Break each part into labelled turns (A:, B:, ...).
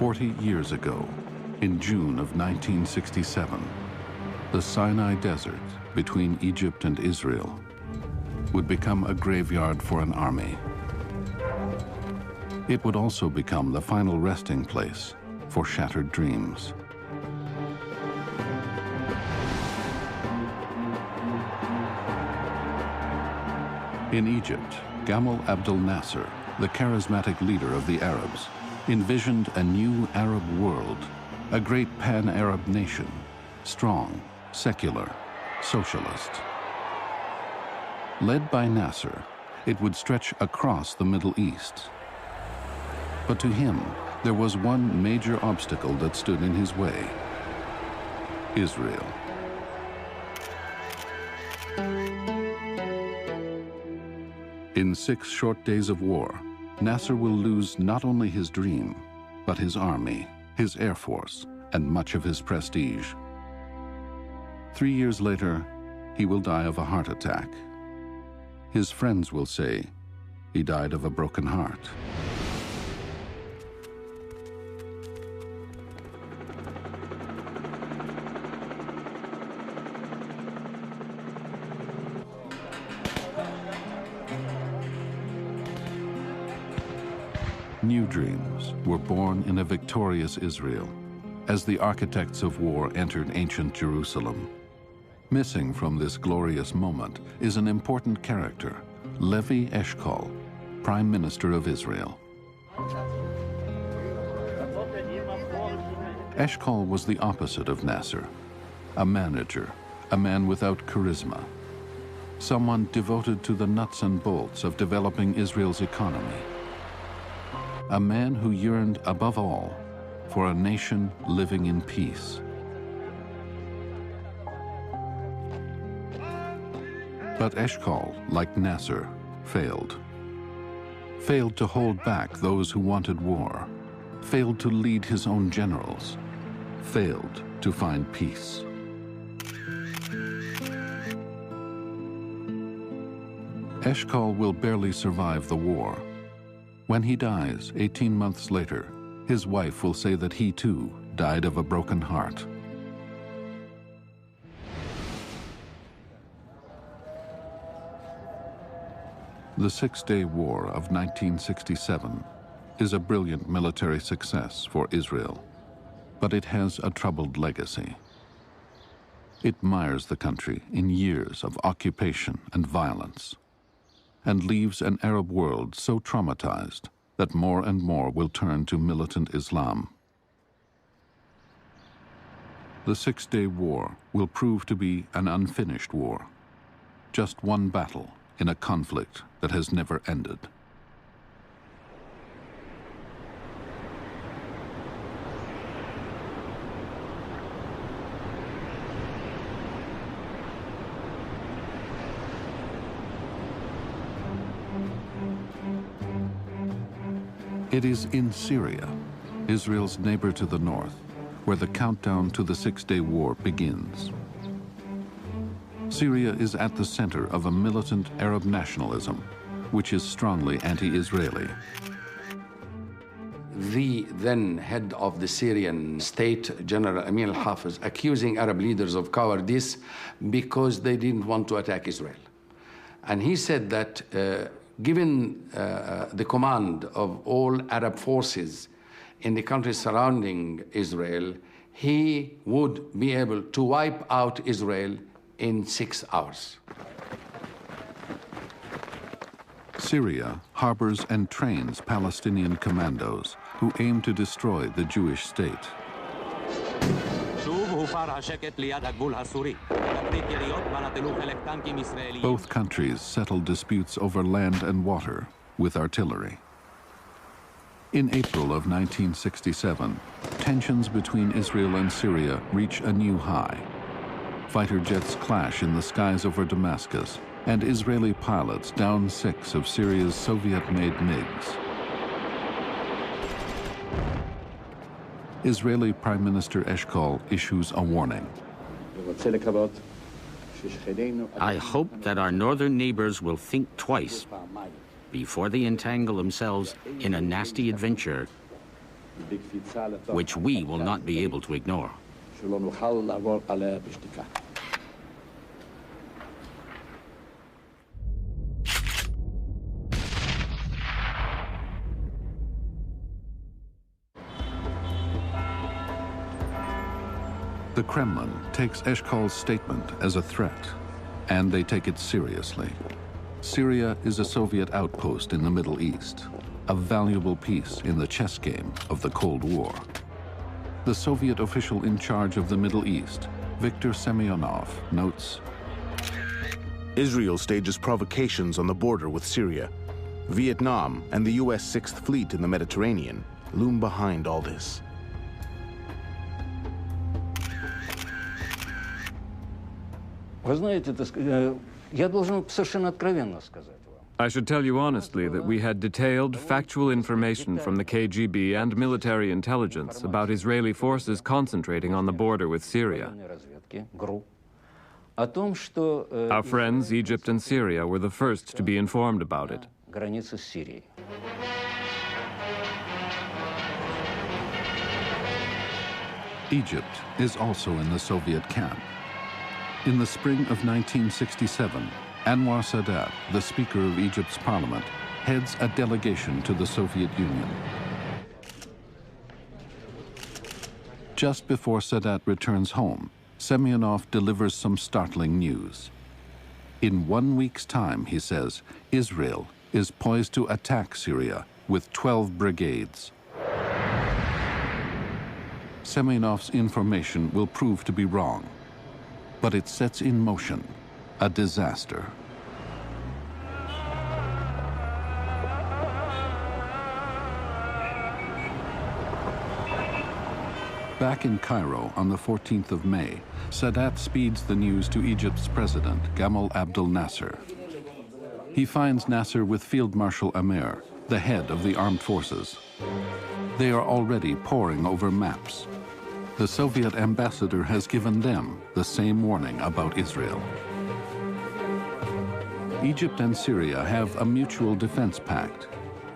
A: 40 years ago, in June of 1967, the Sinai Desert between Egypt and Israel would become a graveyard for an army. It would also become the final resting place for shattered dreams. In Egypt, Gamal Abdel Nasser, the charismatic leader of the Arabs, envisioned a new Arab world, a great pan-Arab nation, strong, secular, socialist. Led by Nasser, it would stretch across the Middle East. But to him, there was one major obstacle that stood in his way: Israel. In 6 short days of war, Nasser will lose not only his dream, but his army, his air force, and much of his prestige. 3 years later, he will die of a heart attack. His friends will say he died of a broken heart. New dreams were born in a victorious Israel as the architects of war entered ancient Jerusalem. Missing from this glorious moment is an important character, Levi Eshkol, Prime Minister of Israel. Eshkol was the opposite of Nasser, a manager, a man without charisma, someone devoted to the nuts and bolts of developing Israel's economy. A man who yearned above all for a nation living in peace. But Eshkol, like Nasser, failed. Failed to hold back those who wanted war. Failed to lead his own generals. Failed to find peace. Eshkol will barely survive the war. When he dies 18 months later, his wife will say that he too died of a broken heart. The Six-Day War of 1967 is a brilliant military success for Israel, but it has a troubled legacy. It mires the country in years of occupation and violence, and leaves an Arab world so traumatized that more and more will turn to militant Islam. The Six-Day War will prove to be an unfinished war, just one battle in a conflict that has never ended. It is in Syria, Israel's neighbor to the north, where the countdown to the Six-Day War begins. Syria is at the center of a militant Arab nationalism, which is strongly anti-Israeli.
B: The then head of the Syrian state, General Amin al-Hafiz, accusing Arab leaders of cowardice because they didn't want to attack Israel. And he said that given the command of all Arab forces in the countries surrounding Israel, he would be able to wipe out Israel in 6 hours.
A: Syria harbors and trains Palestinian commandos who aim to destroy the Jewish state. Both countries settle disputes over land and water with artillery. In April of 1967, tensions between Israel and Syria reach a new high. Fighter jets clash in the skies over Damascus, and Israeli pilots down 6 of Syria's Soviet-made MiGs. Israeli Prime Minister Eshkol issues a warning.
C: I hope that our northern neighbors will think twice before they entangle themselves in a nasty adventure which we will not be able to ignore.
A: The Kremlin takes Eshkol's statement as a threat, and they take it seriously. Syria is a Soviet outpost in the Middle East, a valuable piece in the chess game of the Cold War. The Soviet official in charge of the Middle East, Viktor Semyonov, notes,
D: Israel stages provocations on the border with Syria. Vietnam and the U.S. Sixth Fleet in the Mediterranean loom behind all this.
E: I should tell you honestly that we had detailed, factual information from the KGB and military intelligence about Israeli forces concentrating on the border with Syria. Our friends, Egypt and Syria, were the first to be informed about it.
A: Egypt is also in the Soviet camp. In the spring of 1967, Anwar Sadat, the Speaker of Egypt's parliament, heads a delegation to the Soviet Union. Just before Sadat returns home, Semyonov delivers some startling news. In 1 week's time, he says, Israel is poised to attack Syria with 12 brigades. Semyonov's information will prove to be wrong, but it sets in motion a disaster. Back in Cairo on the 14th of May, Sadat speeds the news to Egypt's president, Gamal Abdel Nasser. He finds Nasser with Field Marshal Amer, the head of the armed forces. They are already poring over maps. The Soviet ambassador has given them the same warning about Israel. Egypt and Syria have a mutual defense pact.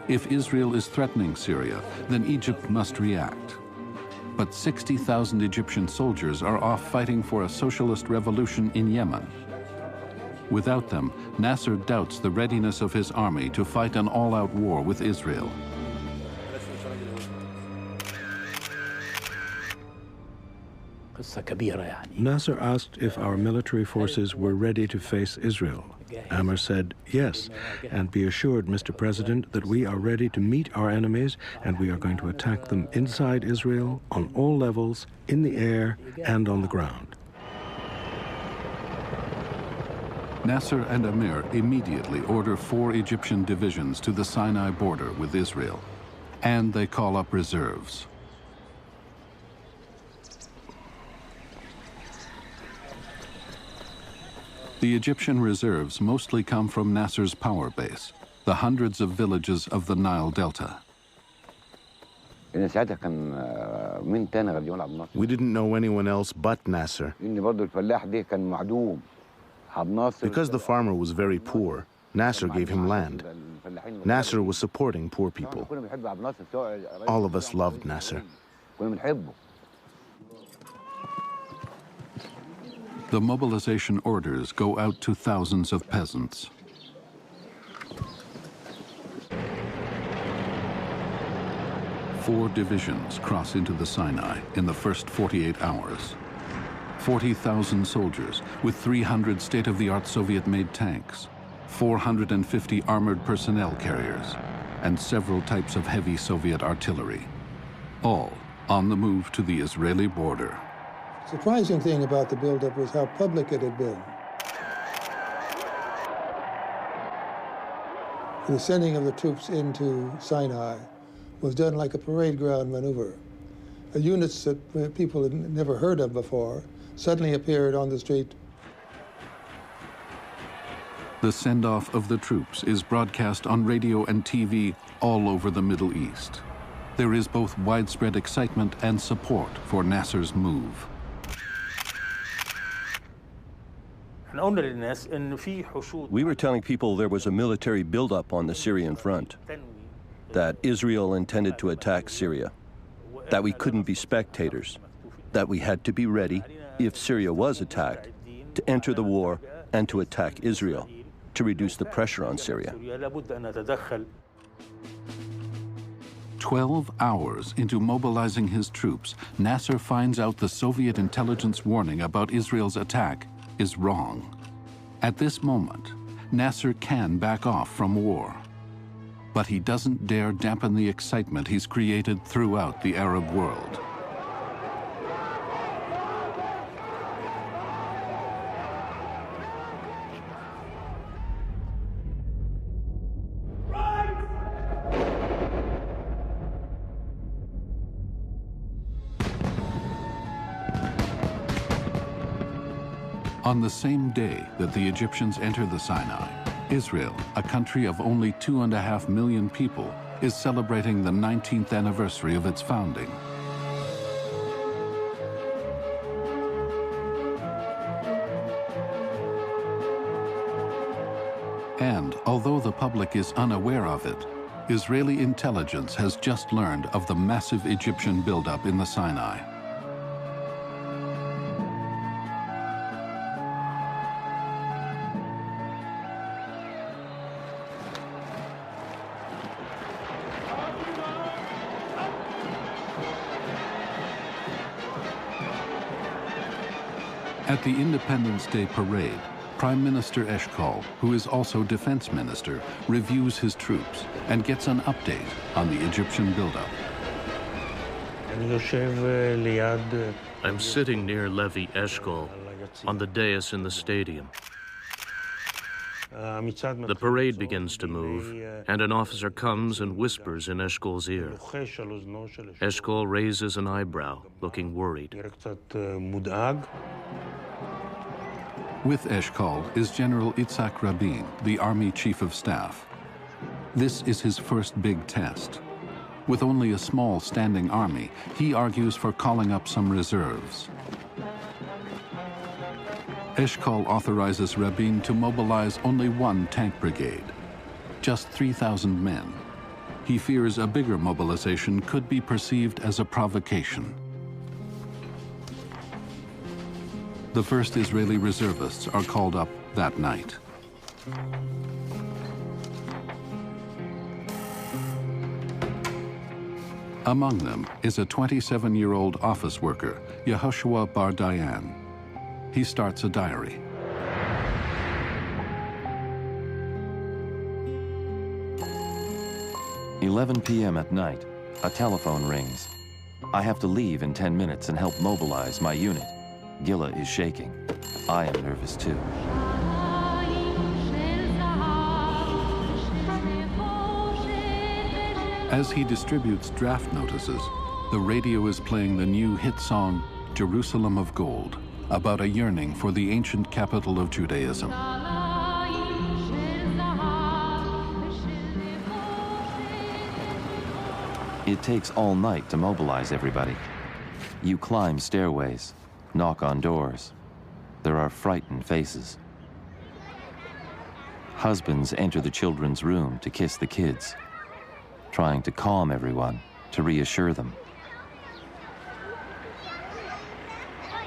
A: If Israel is threatening Syria, then Egypt must react. But 60,000 Egyptian soldiers are off fighting for a socialist revolution in Yemen. Without them, Nasser doubts the readiness of his army to fight an all-out war with Israel.
F: Nasser asked if our military forces were ready to face Israel. Amer said yes, and be assured, Mr. President, that we are ready to meet our enemies and we are going to attack them inside Israel, on all levels, in the air and on the ground.
A: Nasser and Amer immediately order 4 Egyptian divisions to the Sinai border with Israel, and they call up reserves. The Egyptian reserves mostly come from Nasser's power base, the hundreds of villages of the Nile Delta.
D: We didn't know anyone else but Nasser. Because the farmer was very poor, Nasser gave him land. Nasser was supporting poor people. All of us loved Nasser.
A: The mobilization orders go out to thousands of peasants. Four divisions cross into the Sinai in the first 48 hours. 40,000 soldiers with 300 state-of-the-art Soviet-made tanks, 450 armored personnel carriers, and several types of heavy Soviet artillery, all on the move to the Israeli border.
G: Surprising thing about the buildup was how public it had been. The sending of the troops into Sinai was done like a parade ground maneuver. Units that people had never heard of before suddenly appeared on the street.
A: The send-off of the troops is broadcast on radio and TV all over the Middle East. There is both widespread excitement and support for Nasser's move.
H: We were telling people there was a military buildup on the Syrian front, that Israel intended to attack Syria. that we couldn't be spectators, that we had to be ready, if Syria was attacked, to enter the war and to attack Israel, to reduce the pressure on Syria.
A: 12 hours into mobilizing his troops, Nasser finds out the Soviet intelligence warning about Israel's attack is wrong. At this moment, Nasser can back off from war. But he doesn't dare dampen the excitement he's created throughout the Arab world. On the same day that the Egyptians enter the Sinai, Israel, a country of only 2.5 million people, is celebrating the 19th anniversary of its founding. And although the public is unaware of it, Israeli intelligence has just learned of the massive Egyptian buildup in the Sinai. At the Independence Day parade, Prime Minister Eshkol, who is also defense minister, reviews his troops and gets an update on the Egyptian buildup.
I: I'm sitting near Levi Eshkol on the dais in the stadium. The parade begins to move, and an officer comes and whispers in Eshkol's ear. Eshkol raises an eyebrow, looking worried.
A: With Eshkol is General Itzhak Rabin, the Army Chief of Staff. This is his first big test. With only a small standing army, he argues for calling up some reserves. Eshkol authorizes Rabin to mobilize only one tank brigade, just 3,000 men. He fears a bigger mobilization could be perceived as a provocation. The first Israeli reservists are called up that night. Among them is a 27-year-old office worker, Yehoshua Bar Dayan. He starts a diary.
J: "11 p.m. at night, a telephone rings. I have to leave in 10 minutes and help mobilize my unit. Gila is shaking. I am nervous too."
A: As he distributes draft notices, the radio is playing the new hit song, Jerusalem of Gold, about a yearning for the ancient capital of Judaism.
J: It takes all night to mobilize everybody. You climb stairways, knock on doors. There are frightened faces. Husbands enter the children's room to kiss the kids, trying to calm everyone, to reassure them.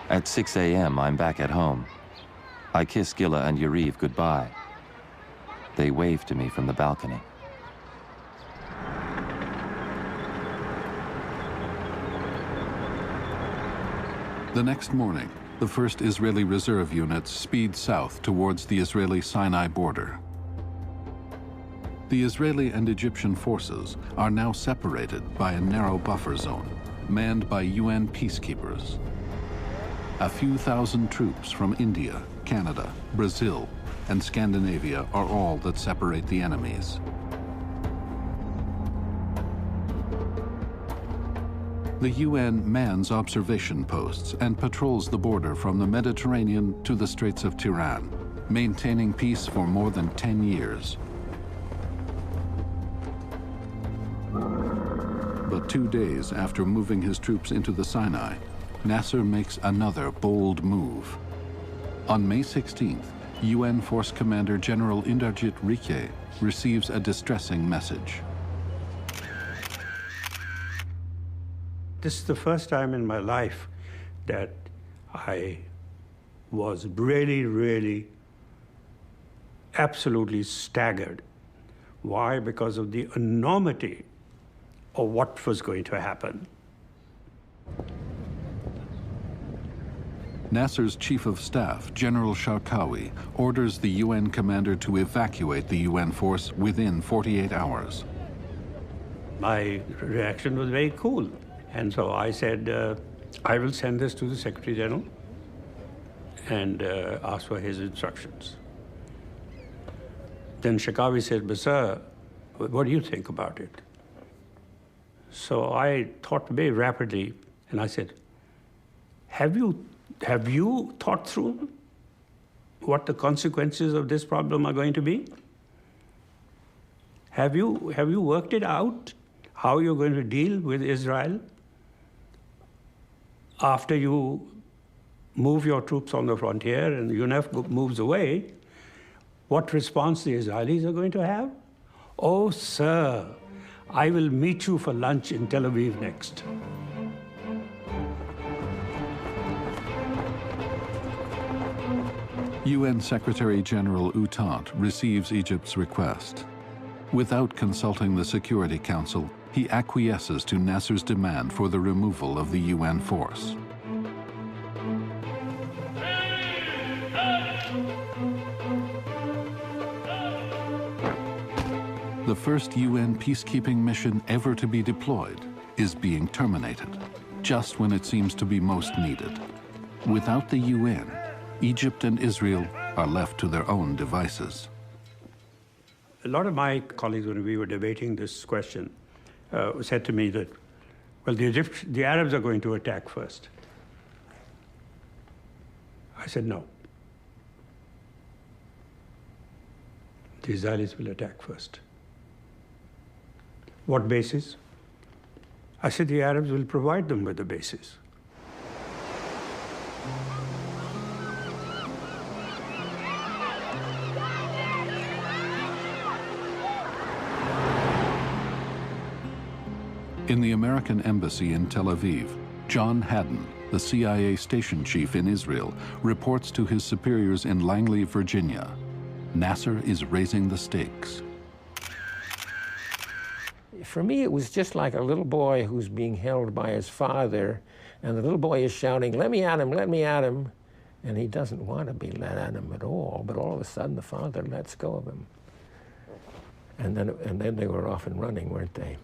J: At 6 a.m., I'm back at home. I kiss Gila and Yariv goodbye. They wave to me from the balcony.
A: The next morning, the first Israeli reserve units speed south towards the Israeli-Sinai border. The Israeli and Egyptian forces are now separated by a narrow buffer zone, manned by UN peacekeepers. A few thousand troops from India, Canada, Brazil, and Scandinavia are all that separate the enemies. The UN mans observation posts and patrols the border from the Mediterranean to the Straits of Tiran, maintaining peace for more than 10 years. But 2 days after moving his troops into the Sinai, Nasser makes another bold move. On May 16th, UN Force Commander General Indarjit Rike receives a distressing message.
K: This is the first time in my life that I was really, really absolutely staggered. Why? Because of the enormity of what was going to happen.
A: Nasser's chief of staff, General Sharkawi, orders the UN commander to evacuate the UN force within 48 hours.
K: My reaction was very cool. And so I said, I will send this to the Secretary General and ask for his instructions. Then Sharkawi said, but sir, what do you think about it? So I thought very rapidly, and I said, have you thought through what the consequences of this problem are going to be? Have you worked it out, how you're going to deal with Israel after you move your troops on the frontier and UNF moves away? What response the Israelis are going to have? Oh, sir, I will meet you for lunch in Tel Aviv next.
A: UN Secretary General Outant receives Egypt's request. Without consulting the Security Council, he acquiesces to Nasser's demand for the removal of the UN force. The first UN peacekeeping mission ever to be deployed is being terminated, just when it seems to be most needed. Without the UN, Egypt and Israel are left to their own devices.
K: A lot of my colleagues, when we were debating this question, said to me that, well, the Arabs are going to attack first. I said, no. The Israelis will attack first. What basis? I said, the Arabs will provide them with the basis.
A: In the American embassy in Tel Aviv, John Haddon, the CIA station chief in Israel, reports to his superiors in Langley, Virginia. Nasser is raising the stakes.
L: For me, it was just like a little boy who's being held by his father, and the little boy is shouting, let me at him, let me at him. And he doesn't want to be let at him at all, but all of a sudden the father lets go of him. And then they were off and running, weren't they?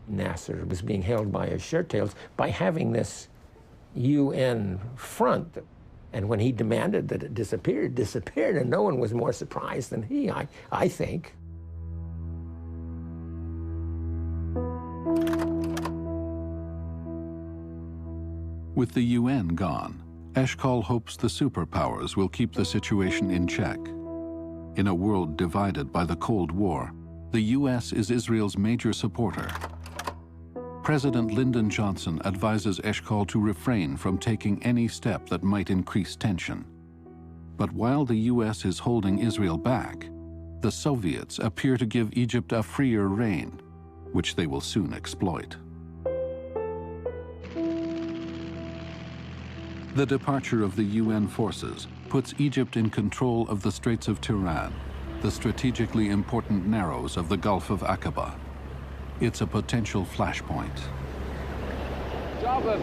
L: Nasser was being held by his shirt tails by having this UN front. And when he demanded that it disappeared, and no one was more surprised than he, I think.
A: With the UN gone, Eshkol hopes the superpowers will keep the situation in check. In a world divided by the Cold War, the US is Israel's major supporter. President Lyndon Johnson advises Eshkol to refrain from taking any step that might increase tension. But while the US is holding Israel back, the Soviets appear to give Egypt a freer rein, which they will soon exploit. The departure of the UN forces puts Egypt in control of the Straits of Tiran, the strategically important narrows of the Gulf of Aqaba. It's a potential flashpoint.
M: The job of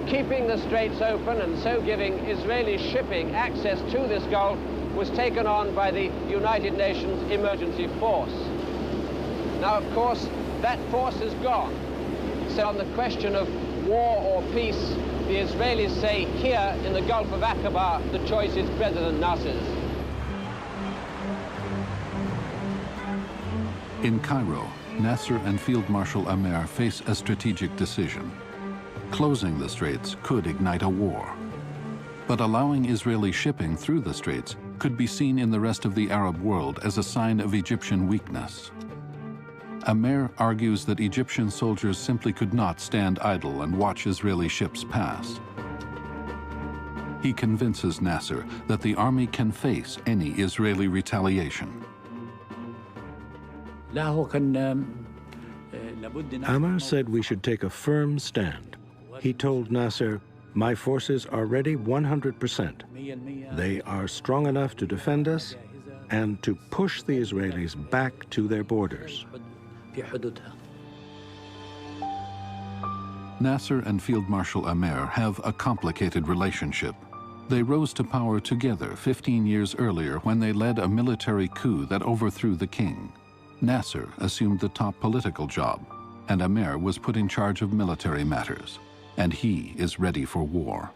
M: keeping the straits open and so giving Israeli shipping access to this Gulf was taken on by the United Nations Emergency Force. Now, of course, that force is gone. So on the question of war or peace, the Israelis say here in the Gulf of Aqaba, the choice is President Nasser's.
A: In Cairo, Nasser and Field Marshal Amer face a strategic decision. Closing the straits could ignite a war. But allowing Israeli shipping through the straits could be seen in the rest of the Arab world as a sign of Egyptian weakness. Amer argues that Egyptian soldiers simply could not stand idle and watch Israeli ships pass. He convinces Nasser that the army can face any Israeli retaliation.
N: لا هو كان
F: Ammar said we should take a firm stand. He told Nasser, "My forces are ready 100%. They are strong enough to defend us and to push the Israelis back to their borders."
A: Nasser and Field Marshal Amer have a complicated relationship. They rose to power together 15 years earlier when they led a military coup that overthrew the king. Nasser assumed the top political job, and Amer was put in charge of military matters, and he is ready for war.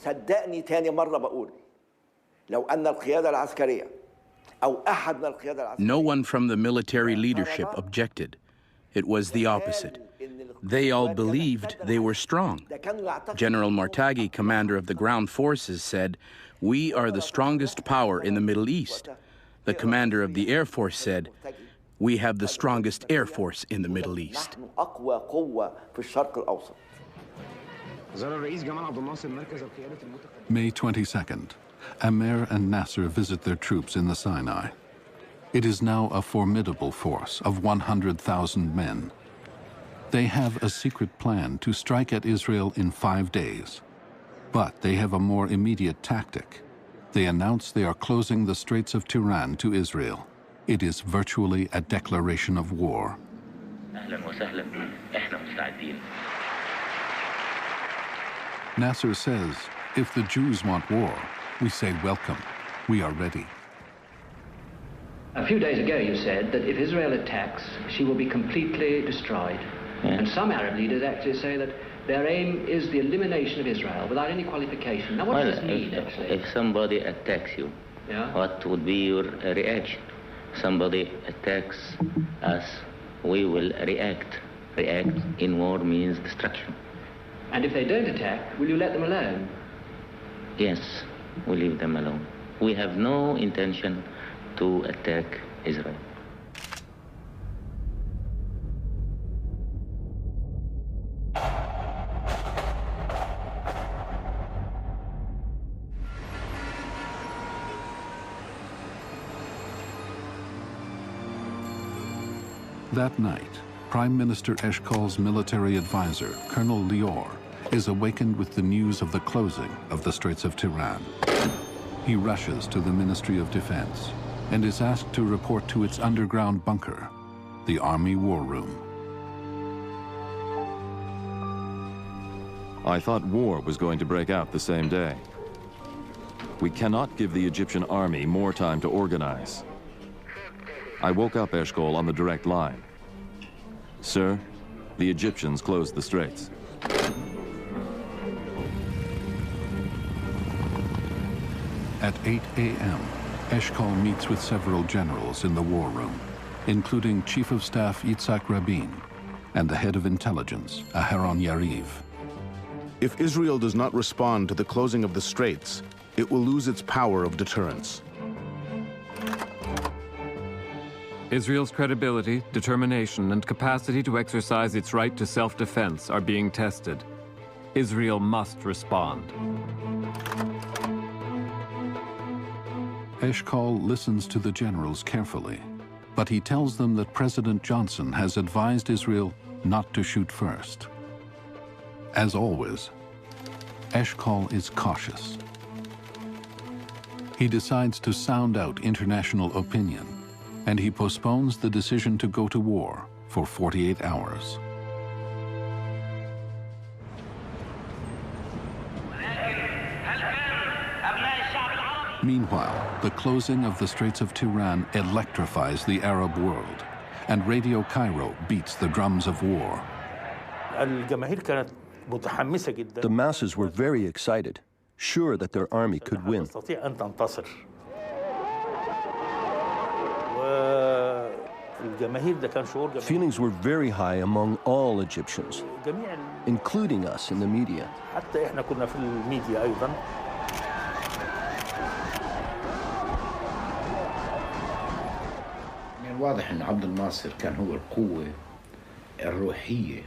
N: صدقني تاني مرة بقول لو أن القيادة العسكرية أو أحد من القيادة العسكرية.
O: No one from the military leadership objected. It was the opposite. They all believed they were strong. General Martaghi, commander of the ground forces, said, "We are the strongest power in the Middle East." The commander of the Air Force said, "We have the strongest Air Force in the Middle East."
A: May 22nd, Amer and Nasser visit their troops in the Sinai. It is now a formidable force of 100,000 men. They have a secret plan to strike at Israel in 5 days. But they have a more immediate tactic. They announce they are closing the Straits of Tiran to Israel. It is virtually a declaration of war. Nasser says, "If the Jews want war, we say welcome. We are ready."
P: A few days ago you said that if Israel attacks, she will be completely destroyed.
Q: Yeah.
P: And some Arab leaders actually say that their aim is the elimination of Israel without any qualification. Now what does this mean, actually?
Q: If somebody attacks you,
P: yeah?
Q: What would be your reaction? Somebody attacks us, we will react. React in war means destruction.
P: And if they don't attack, will you let them alone?
Q: Yes, we leave them alone. We have no intention to attack Israel.
A: That night, Prime Minister Eshkol's military advisor, Colonel Lior, is awakened with the news of the closing of the Straits of Tiran. He rushes to the Ministry of Defense and is asked to report to its underground bunker, the Army War Room.
J: I thought war was going to break out the same day. We cannot give the Egyptian army more time to organize. I woke up Eshkol on the direct line. "Sir, the Egyptians closed the straits."
A: At 8 a.m., Eshkol meets with several generals in the war room, including Chief of Staff Yitzhak Rabin and the head of intelligence, Aharon Yariv.
D: If Israel does not respond to the closing of the straits, it will lose its power of deterrence.
E: Israel's credibility, determination, and capacity to exercise its right to self-defense are being tested. Israel must respond.
A: Eshkol listens to the generals carefully, but he tells them that President Johnson has advised Israel not to shoot first. As always, Eshkol is cautious. He decides to sound out international opinion, and he postpones the decision to go to war for 48 hours. Meanwhile, the closing of the Straits of Tiran electrifies the Arab world, and Radio Cairo beats the drums of war.
H: The masses were very excited, sure that their army could win. Feelings were very high among all Egyptians, including us in the media.
R: واضح ان عبد الناصر كان هو القوة الروحية.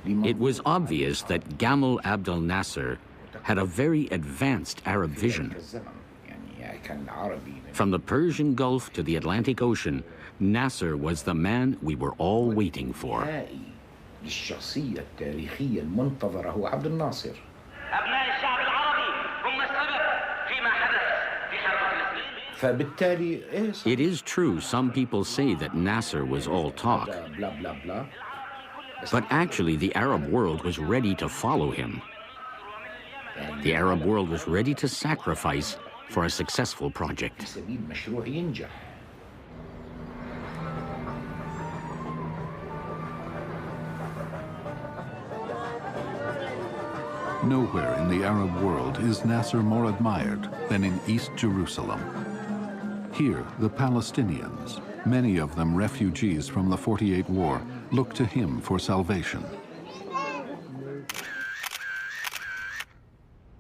C: It was obvious that Gamal Abdel Nasser had a very advanced Arab vision. From the Persian Gulf to the Atlantic Ocean, Nasser was the man we were all waiting for.
R: للشخصية التاريخية المنتظرة هو عبد الناصر. أبناء الشعب العربي هم السبب فيما حدث في حرب فلسطين. فبالتالي
C: It is true some people say that Nasser was all talk. But actually the Arab world was ready to follow him. The Arab world was ready to sacrifice for a successful project.
A: Nowhere in the Arab world is Nasser more admired than in East Jerusalem. Here, the Palestinians, many of them refugees from the 48 war, look to him for salvation.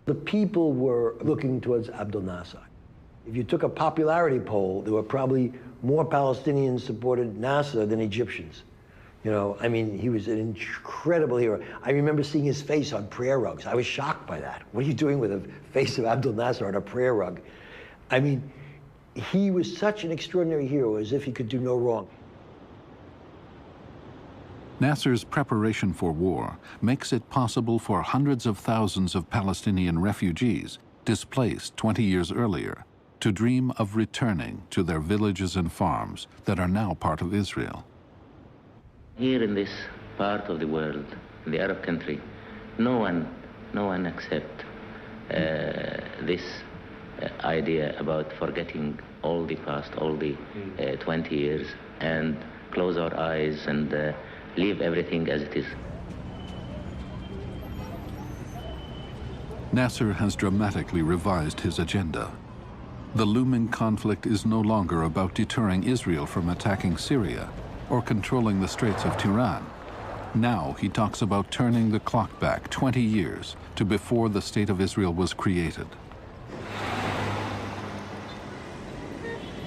S: The people were looking towards Abdel Nasser. If you took a popularity poll, there were probably more Palestinians supported Nasser than Egyptians. You know, I mean, he was an incredible hero. I remember seeing his face on prayer rugs. I was shocked by that. What are you doing with the face of Abdel Nasser on a prayer rug? I mean, he was such an extraordinary hero, as if he could do no wrong.
A: Nasser's preparation for war makes it possible for hundreds of thousands of Palestinian refugees displaced 20 years earlier to dream of returning to their villages and farms that are now part of Israel.
Q: Here in this part of the world, in the Arab country, no one accepts this idea about forgetting all the past, all the 20 years, and close our eyes and leave everything as it is.
A: Nasser has dramatically revised his agenda. The looming conflict is no longer about deterring Israel from attacking Syria or controlling the Straits of Tiran. Now he talks about turning the clock back 20 years to before the State of Israel was created.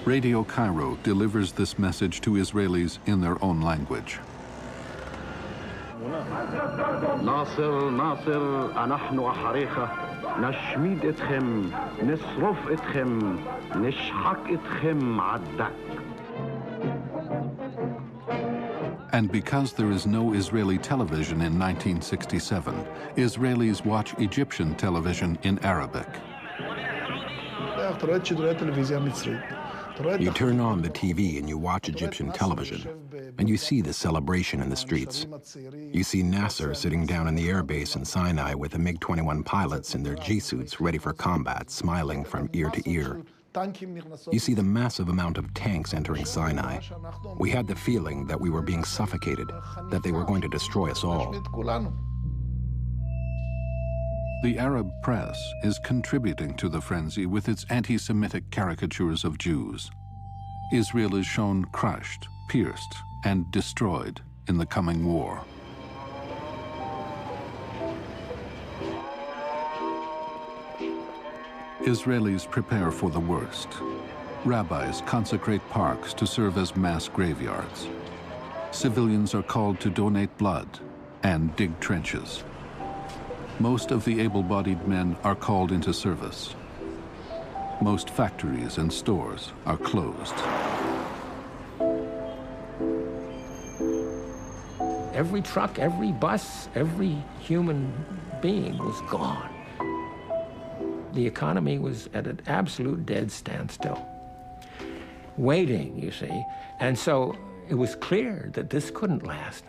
A: Radio Cairo delivers this message to Israelis in their own language.
T: ناصر ناصر أنحن أحريخة نشميد إتخم نصرف إتخم نشحك إتخم عدك.
A: And because there is no Israeli television in 1967, Israelis watch Egyptian television in Arabic.
U: You turn on the TV and you watch Egyptian television, and you see the celebration in the streets. You see Nasser sitting down in the airbase in Sinai with the MiG-21 pilots in their G-suits ready for combat, smiling from ear to ear. You see the massive amount of tanks entering Sinai. We had the feeling that we were being suffocated, that they were going to destroy us all.
A: The Arab press is contributing to the frenzy with its anti-Semitic caricatures of Jews. Israel is shown crushed, pierced, and destroyed in the coming war. Israelis prepare for the worst. Rabbis consecrate parks to serve as mass graveyards. Civilians are called to donate blood and dig trenches. Most of the able-bodied men are called into service. Most factories and stores are closed.
L: Every truck, every bus, every human being was gone. The economy was at an absolute dead standstill, waiting, you see. And so it was clear that this couldn't last.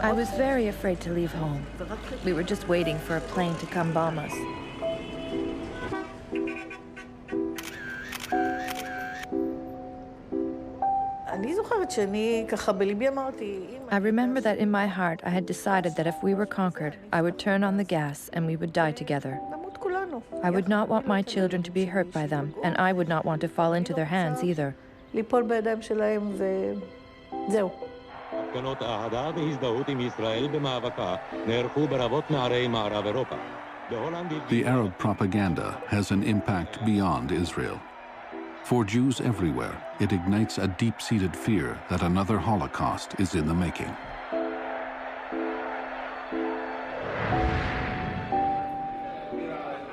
V: I was very afraid to leave home. We were just waiting for a plane to come bomb us. I remember that in my heart I had decided that if we were conquered, I would turn on the gas and we would die together. I would not want my children to be hurt by them, and I would not want to fall into their hands either.
A: The Arab propaganda has an impact beyond Israel. For Jews everywhere, it ignites a deep-seated fear that another Holocaust is in the making.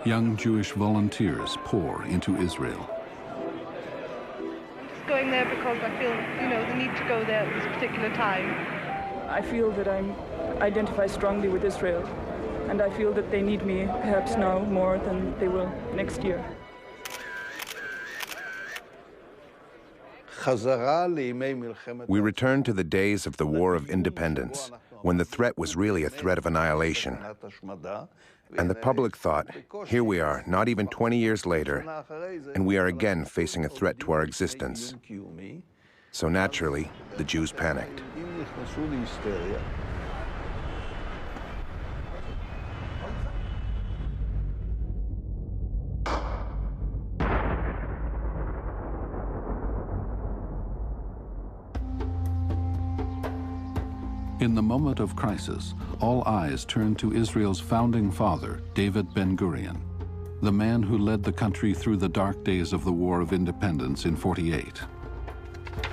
A: young Jewish volunteers pour into Israel.
B: Just going there because I feel, the need to go there at this particular time.
G: I feel that I identify strongly with Israel, and I feel that they need me perhaps now more than they will next year.
W: We returned to the days of the War of Independence, when the threat was really a threat of annihilation. And the public thought, here we are, not even 20 years later, and we are again facing a threat to our existence. So naturally, the Jews panicked.
A: In the moment of crisis, all eyes turned to Israel's founding father, David Ben-Gurion, the man who led the country through the dark days of the War of Independence in '48.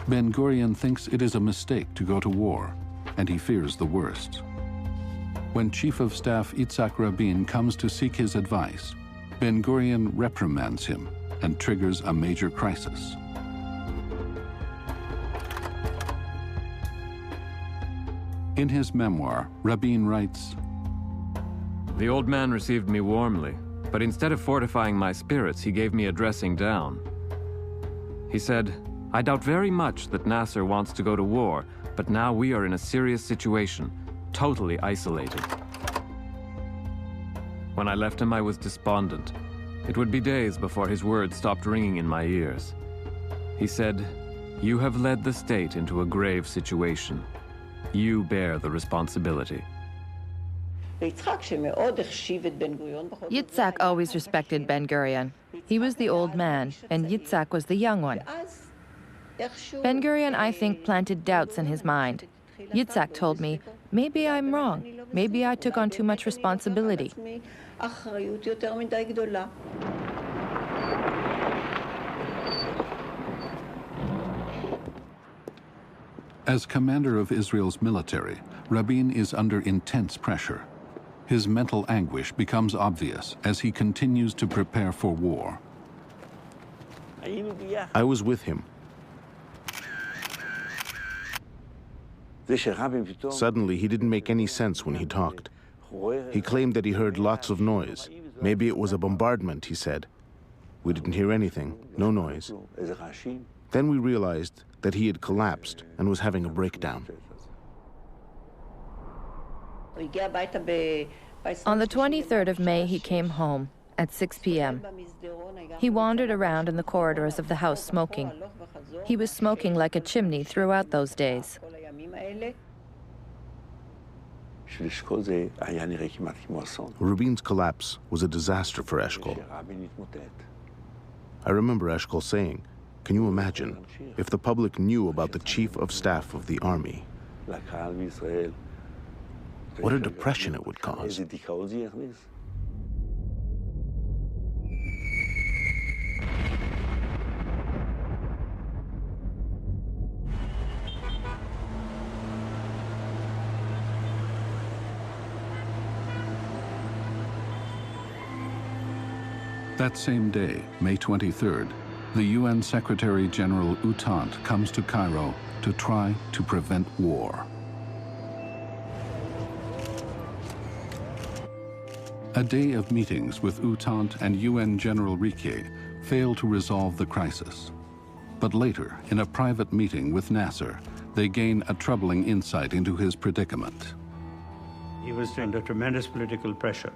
A: Ben-Gurion thinks it is a mistake to go to war, and he fears the worst. When Chief of Staff Yitzhak Rabin comes to seek his advice, Ben-Gurion reprimands him and triggers a major crisis. In his memoir, Rabin writes,
E: "The old man received me warmly, but instead of fortifying my spirits, he gave me a dressing down. He said, 'I doubt very much that Nasser wants to go to war, but now we are in a serious situation, totally isolated.' When I left him, I was despondent. It would be days before his words stopped ringing in my ears. He said, 'You have led the state into a grave situation. You bear the responsibility.'"
V: Yitzhak always respected Ben-Gurion. He was the old man, and Yitzhak was the young one. Ben-Gurion, I think, planted doubts in his mind. Yitzhak told me, maybe I'm wrong. Maybe I took on too much responsibility.
A: As commander of Israel's military, Rabin is under intense pressure. His mental anguish becomes obvious as he continues to prepare for war.
D: I was with him. Suddenly, he didn't make any sense when he talked. He claimed that he heard lots of noise. Maybe it was a bombardment, he said. We didn't hear anything, no noise. Then we realized that he had collapsed and was having a breakdown.
V: On the 23rd of May, he came home at 6 p.m. He wandered around in the corridors of the house smoking. He was smoking like a chimney throughout those days.
D: Rabin's collapse was a disaster for Eshkol. I remember Eshkol saying, "Can you imagine if the public knew about the Chief of Staff of the Army? What a depression it would cause."
A: That same day, May 23rd, the UN Secretary General U Thant comes to Cairo to try to prevent war. A day of meetings with U Thant and UN General Riquier fail to resolve the crisis. But later, in a private meeting with Nasser, they gain a troubling insight into his predicament.
K: He was under tremendous political pressure.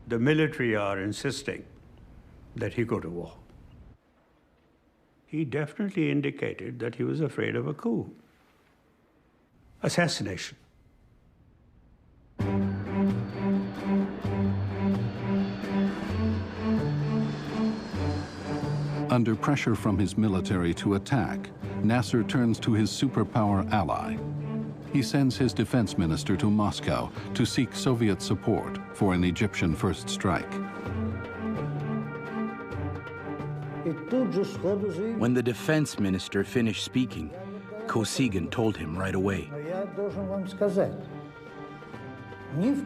K: The military are insisting that he go to war. He definitely indicated that he was afraid of a coup, assassination.
A: Under pressure from his military to attack, Nasser turns to his superpower ally. He sends his defense minister to Moscow to seek Soviet support for an Egyptian first strike.
O: When the defense minister finished speaking, Kosygin told him right away,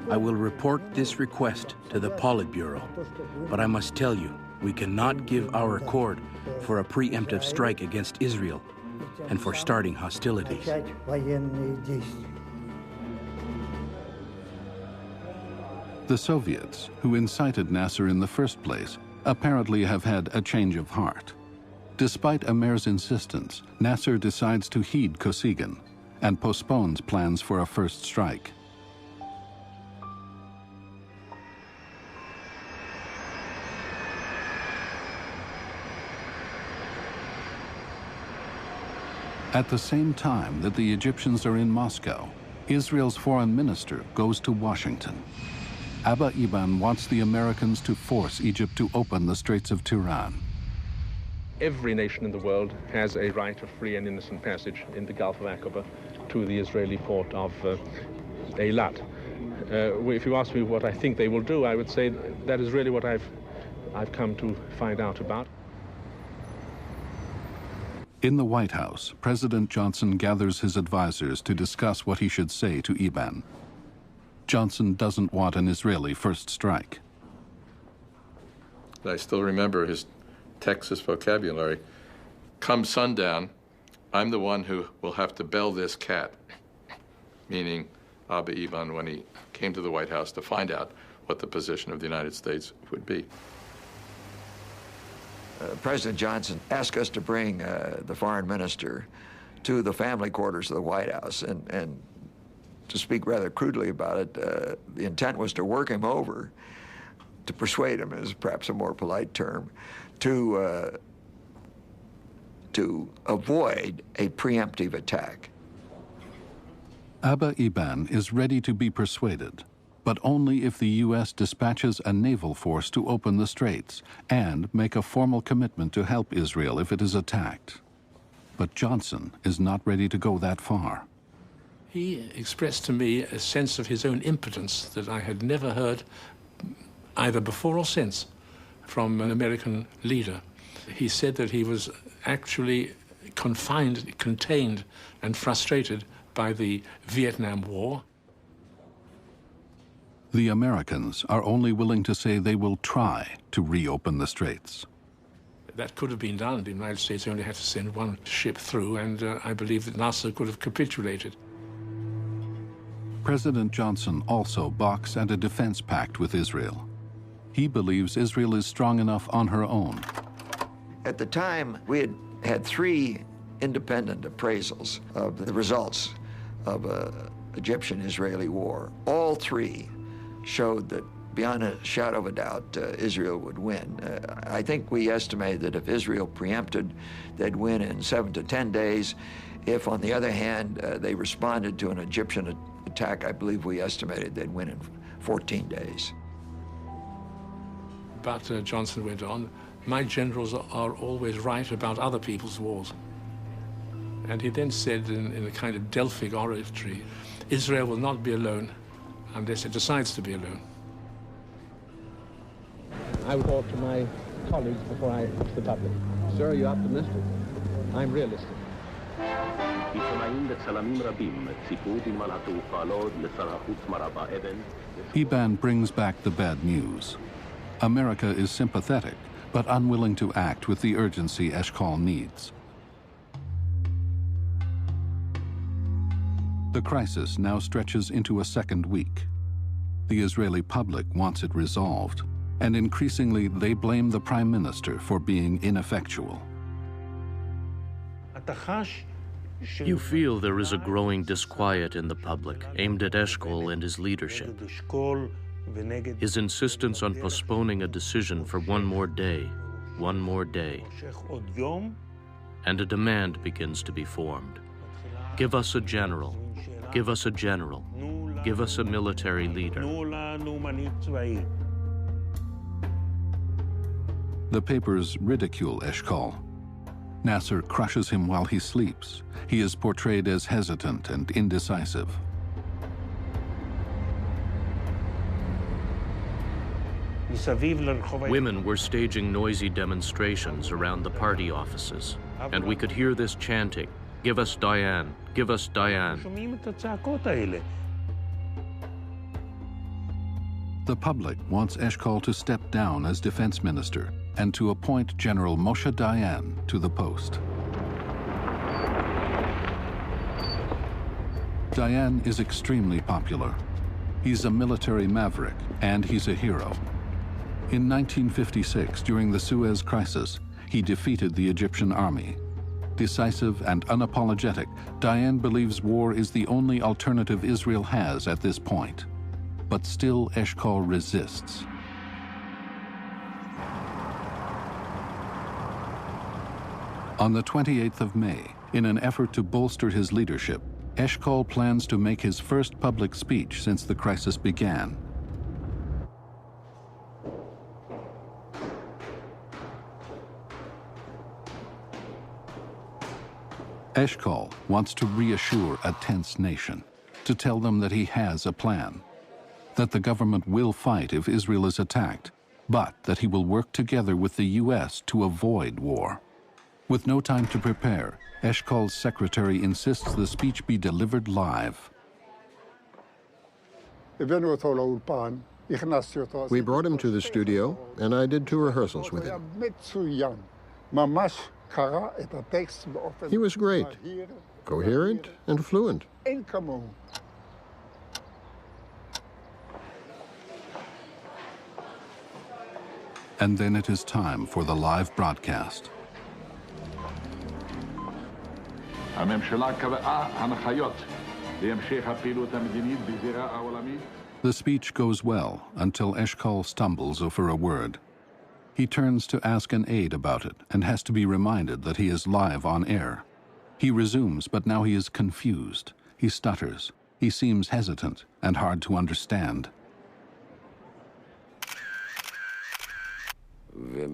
O: I will report this request to the Politburo, but I must tell you, we cannot give our accord for a preemptive strike against Israel and for starting hostilities.
A: The Soviets, who incited Nasser in the first place, apparently have had a change of heart. Despite Amer's insistence, Nasser decides to heed Kosygin and postpones plans for a first strike. At the same time that the Egyptians are in Moscow, Israel's foreign minister goes to Washington. Abba Eban wants the Americans to force Egypt to open the Straits of Tiran.
F: Every nation in the world has a right of free and innocent passage in the Gulf of Aqaba to the Israeli port of Eilat. If you ask me what I think they will do, I would say that is really what I've come to find out about.
A: In the White House, President Johnson gathers his advisors to discuss what he should say to Eban. Johnson doesn't want an Israeli first strike.
J: I still remember his Texas vocabulary. Come sundown, I'm the one who will have to bell this cat, meaning Abba Eban when he came to the White House to find out what the position of the United States would be.
I: President Johnson asked us to bring the foreign minister to the family quarters of the White House, and to speak rather crudely about it, the intent was to work him over, to persuade him is perhaps a more polite term, to avoid a preemptive attack.
A: Abba Eban is ready to be persuaded, but only if the U.S. dispatches a naval force to open the straits and make a formal commitment to help Israel if it is attacked. But Johnson is not ready to go that far.
K: He expressed to me a sense of his own impotence that I had never heard either before or since from an American leader. He said that he was actually confined, contained, and frustrated by the Vietnam War.
A: The Americans are only willing to say they will try to reopen the straits.
K: That could have been done. The United States only had to send one ship through, and I believe that Nasser could have capitulated.
A: President Johnson also balks at a defense pact with Israel. He believes Israel is strong enough on her own.
I: At the time, we had three independent appraisals of the results of an Egyptian-Israeli war. All three showed that, beyond a shadow of a doubt, Israel would win. I think we estimated that if Israel preempted, they'd win in 7 to 10 days. If, on the other hand, they responded to an Egyptian attack, I believe we estimated they'd win in 14 days.
K: But Johnson went on, my generals are always right about other people's wars. And he then said in a kind of Delphic oratory, Israel will not be alone unless it decides to be alone.
M: I will talk to my colleagues before I to the public. Sir, are you optimistic? I'm realistic.
A: Eban brings back the bad news. America is sympathetic, but unwilling to act with the urgency Eshkol needs. The crisis now stretches into a second week. The Israeli public wants it resolved, and increasingly they blame the prime minister for being ineffectual.
X: You feel there is a growing disquiet in the public aimed at Eshkol and his leadership. His insistence on postponing a decision for one more day, and a demand begins to be formed. Give us a general. Give us a general. Give us a military leader.
A: The papers ridicule Eshkol. Nasser crushes him while he sleeps. He is portrayed as hesitant and indecisive.
X: Women were staging noisy demonstrations around the party offices, and we could hear this chanting, "Give us Diane, give us Diane."
A: The public wants Eshkol to step down as defense minister and to appoint General Moshe Dayan to the post. Dayan is extremely popular. He's a military maverick, and he's a hero. In 1956, during the Suez Crisis, he defeated the Egyptian army. Decisive and unapologetic, Dayan believes war is the only alternative Israel has at this point. But still, Eshkol resists. On the 28th of May, in an effort to bolster his leadership, Eshkol plans to make his first public speech since the crisis began. Eshkol wants to reassure a tense nation, to tell them that he has a plan, that the government will fight if Israel is attacked, but that he will work together with the U.S. to avoid war. With no time to prepare, Eshkol's secretary insists the speech be delivered live.
H: We brought him to the studio, and I did 2 rehearsals with him. He was great, coherent and fluent.
A: And then it is time for the live broadcast. The speech goes well until Eshkol stumbles over a word. He turns to ask an aide about it and has to be reminded that he is live on air. He resumes, but now he is confused. He stutters. He seems hesitant and hard to understand.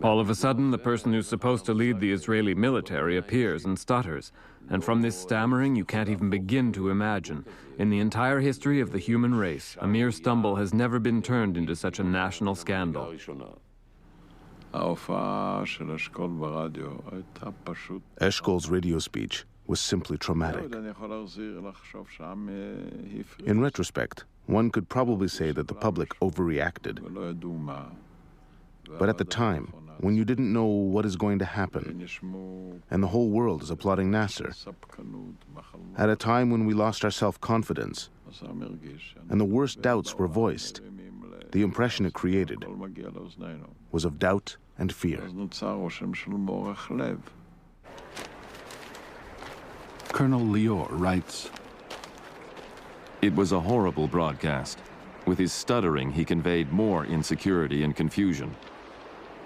E: All of a sudden, the person who's supposed to lead the Israeli military appears and stutters. And from this stammering, you can't even begin to imagine. In the entire history of the human race, a mere stumble has never been turned into such a national scandal.
D: Eshkol's radio speech was simply traumatic. In retrospect, one could probably say that the public overreacted. But at the time, when you didn't know what is going to happen, and the whole world is applauding Nasser, at a time when we lost our self-confidence, and the worst doubts were voiced, the impression it created was of doubt and fear.
A: Colonel Lior writes,
J: "It was a horrible broadcast. With his stuttering, he conveyed more insecurity and confusion.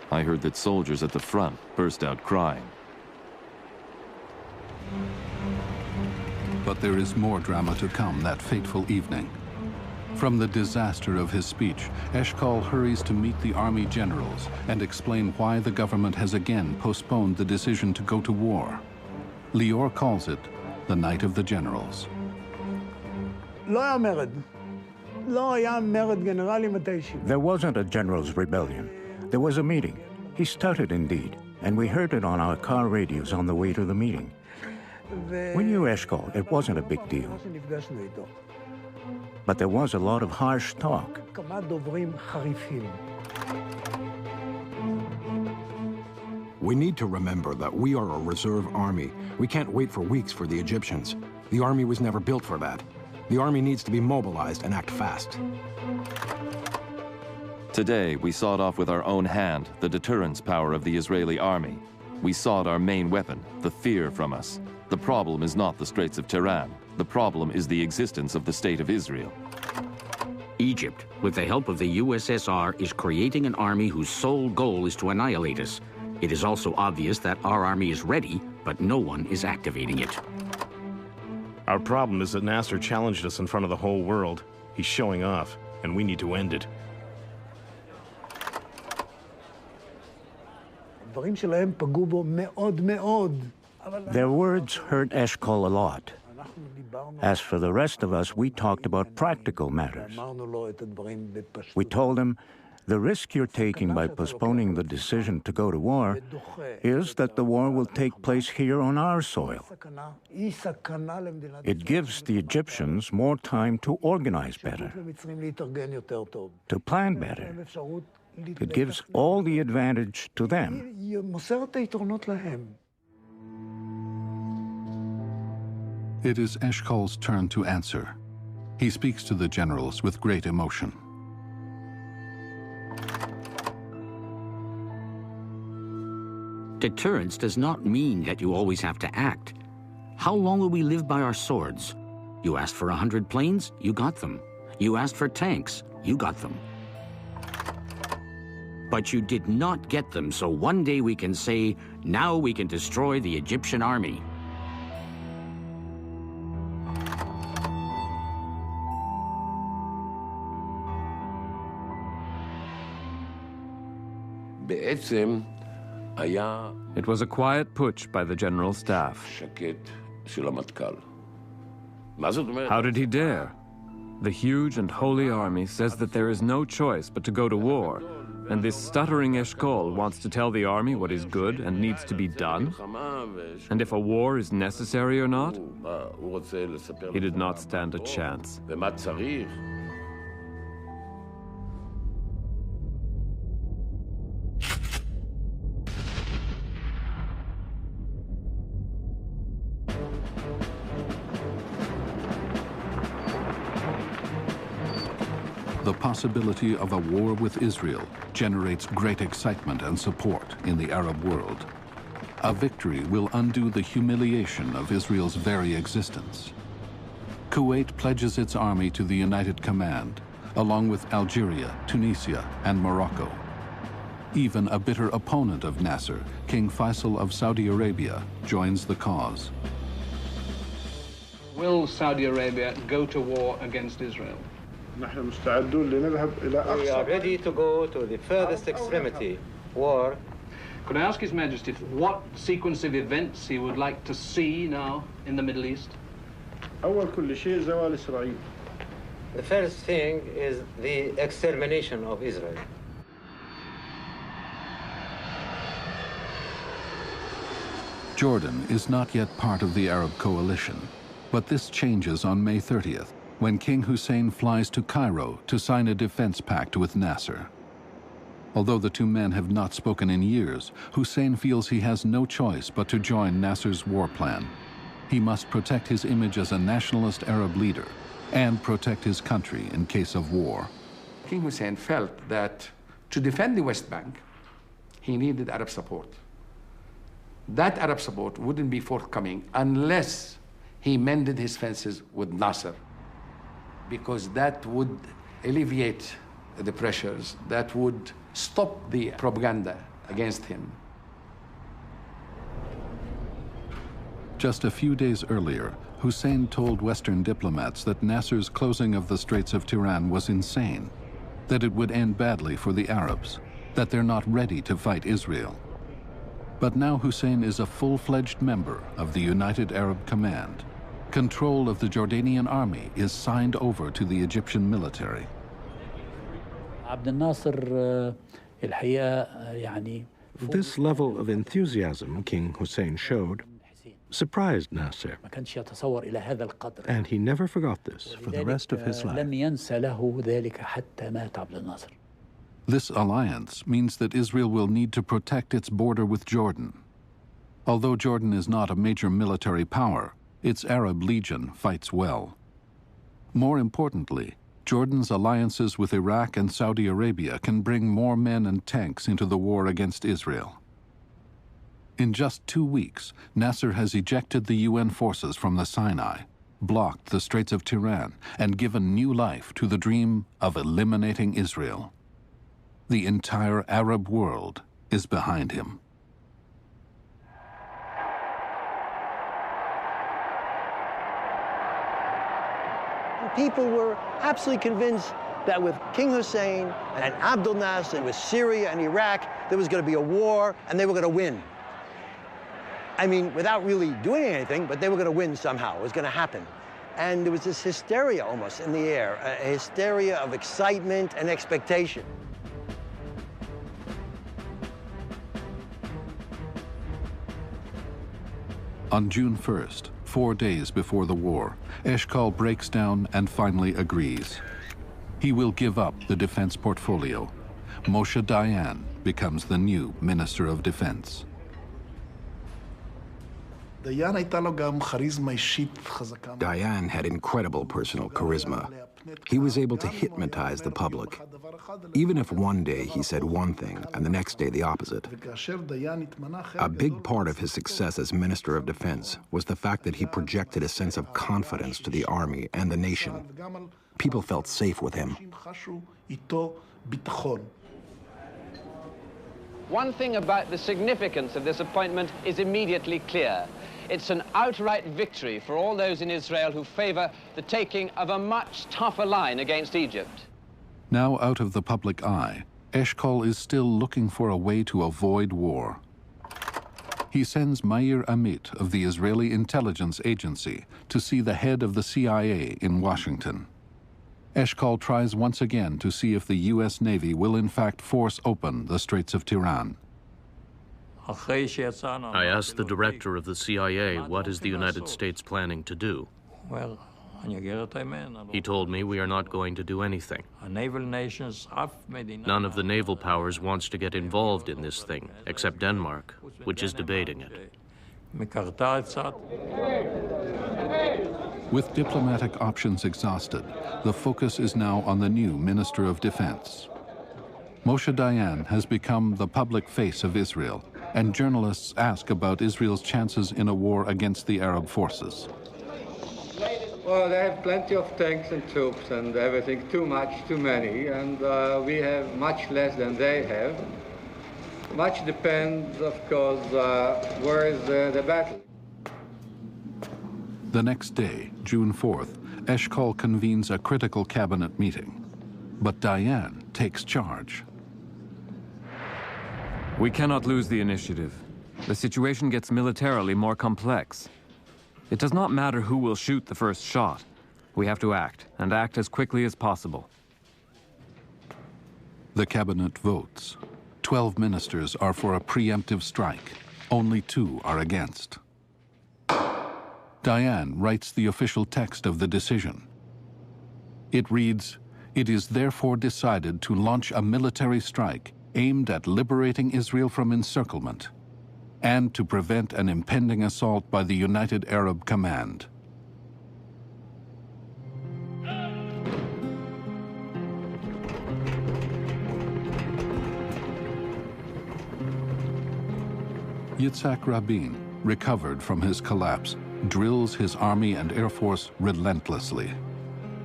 J: I heard that soldiers at the front burst out crying."
A: But there is more drama to come that fateful evening. From the disaster of his speech, Eshkol hurries to meet the army generals and explain why the government has again postponed the decision to go to war. Lior calls it the Night of the Generals.
N: There wasn't a general's rebellion. There was a meeting. He stuttered indeed, and we heard it on our car radios on the way to the meeting. We knew Eshkol. It wasn't a big deal. But there was a lot of harsh talk.
U: We need to remember that we are a reserve army. We can't wait for weeks for the Egyptians. The army was never built for that. The army needs to be mobilized and act fast.
J: Today, we sawed off with our own hand the deterrence power of the Israeli army. We sawed our main weapon, the fear, from us. The problem is not the Straits of Tiran. The problem is the existence of the State of Israel.
C: Egypt, with the help of the USSR, is creating an army whose sole goal is to annihilate us. It is also obvious that our army is ready, but no one is activating it.
P: Our problem is that Nasser challenged us in front of the whole world. He's showing off, and we need to end it.
N: Their words hurt Eshkol a lot. As for the rest of us, we talked about practical matters. We told him, The risk you're taking by postponing the decision to go to war is that the war will take place here on our soil. It gives the Egyptians more time to organize better, to plan better. It gives all the advantage to them.
A: It is Eshkol's turn to answer. He speaks to the generals with great emotion.
C: Deterrence does not mean that you always have to act. How long will we live by our swords? You asked for 100 planes, you got them. You asked for tanks, you got them. But you did not get them, so one day we can say, now we can destroy the Egyptian army.
E: It was a quiet putsch by the general staff. How did he dare? The huge and holy army says that there is no choice but to go to war, and this stuttering Eshkol wants to tell the army what is good and needs to be done? And if a war is necessary or not? He did not stand a chance.
A: The possibility of a war with Israel generates great excitement and support in the Arab world. A victory will undo the humiliation of Israel's very existence. Kuwait pledges its army to the United Command, along with Algeria, Tunisia, and Morocco. Even a bitter opponent of Nasser, King Faisal of Saudi Arabia, joins the cause.
Q: Will Saudi Arabia go to war against Israel?
R: We are ready to go to the furthest extremity, war.
Q: Could I ask His Majesty what sequence of events he would like to see now in the Middle East?
R: The first thing is the extermination of Israel.
A: Jordan is not yet part of the Arab coalition, but this changes on May 30th, when King Hussein flies to Cairo to sign a defense pact with Nasser. Although the two men have not spoken in years, Hussein feels he has no choice but to join Nasser's war plan. He must protect his image as a nationalist Arab leader and protect his country in case of war.
S: King Hussein felt that to defend the West Bank, he needed Arab support. That Arab support wouldn't be forthcoming unless he mended his fences with Nasser, because that would alleviate the pressures, that would stop the propaganda against him.
A: Just a few days earlier, Hussein told Western diplomats that Nasser's closing of the Straits of Tiran was insane, that it would end badly for the Arabs, that they're not ready to fight Israel. But now Hussein is a full-fledged member of the United Arab Command. Control of the Jordanian army is signed over to the Egyptian military.
T: This level of enthusiasm King Hussein showed surprised Nasser, and he never forgot this for the rest of his life.
A: This alliance means that Israel will need to protect its border with Jordan. Although Jordan is not a major military power, its Arab Legion fights well. More importantly, Jordan's alliances with Iraq and Saudi Arabia can bring more men and tanks into the war against Israel. In just 2 weeks, Nasser has ejected the UN forces from the Sinai, blocked the Straits of Tiran, and given new life to the dream of eliminating Israel. The entire Arab world is behind him.
Y: People were absolutely convinced that with King Hussein and Abdel Nasser, with Syria and Iraq, there was going to be a war and they were going to win. I mean, without really doing anything, but they were going to win somehow. It was going to happen. And there was this hysteria almost in the air, a hysteria of excitement and expectation.
A: On June 1st, 4 days before the war, Eshkol breaks down and finally agrees. He will give up the defense portfolio. Moshe Dayan becomes the new Minister of Defense.
U: Dayan had incredible personal charisma. He was able to hypnotize the public. Even if one day he said one thing and the next day the opposite. A big part of his success as Minister of Defense was the fact that he projected a sense of confidence to the army and the nation. People felt safe with him.
B: One thing about the significance of this appointment is immediately clear. It's an outright victory for all those in Israel who favor the taking of a much tougher line against Egypt.
A: Now out of the public eye, Eshkol is still looking for a way to avoid war. He sends Meir Amit of the Israeli intelligence agency to see the head of the CIA in Washington. Eshkol tries once again to see if the U.S. Navy will in fact force open the Straits of Tiran.
X: I asked the director of the CIA, what is the United States planning to do? He told me we are not going to do anything. None of the naval powers wants to get involved in this thing, except Denmark, which is debating it.
A: With diplomatic options exhausted, the focus is now on the new Minister of Defense. Moshe Dayan has become the public face of Israel, and journalists ask about Israel's chances in a war against the Arab forces.
G: Well, they have plenty of tanks and troops and everything, too much, too many, and we have much less than they have. Much depends, of course, where is the battle.
A: The next day, June 4th, Eshkol convenes a critical cabinet meeting. But Dayan takes charge.
E: We cannot lose the initiative. The situation gets militarily more complex. It does not matter who will shoot the first shot. We have to act, and act as quickly as possible.
A: The cabinet votes. 12 ministers are for a preemptive strike. Only 2 are against. Dayan writes the official text of the decision. It reads, "It is therefore decided to launch a military strike aimed at liberating Israel from encirclement and to prevent an impending assault by the United Arab Command." Yitzhak Rabin, recovered from his collapse, drills his army and air force relentlessly.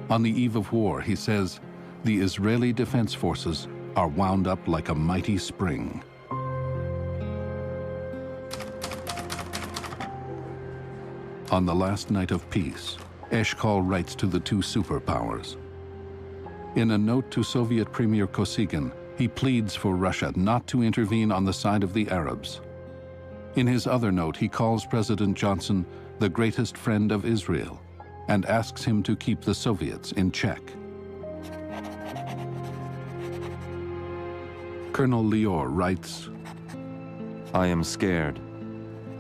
A: On the eve of war, he says, the Israeli Defense Forces are wound up like a mighty spring. On the last night of peace, Eshkol writes to the 2 superpowers. In a note to Soviet Premier Kosygin, he pleads for Russia not to intervene on the side of the Arabs. In his other note, he calls President Johnson the greatest friend of Israel and asks him to keep the Soviets in check. Colonel Lior writes,
J: I am scared.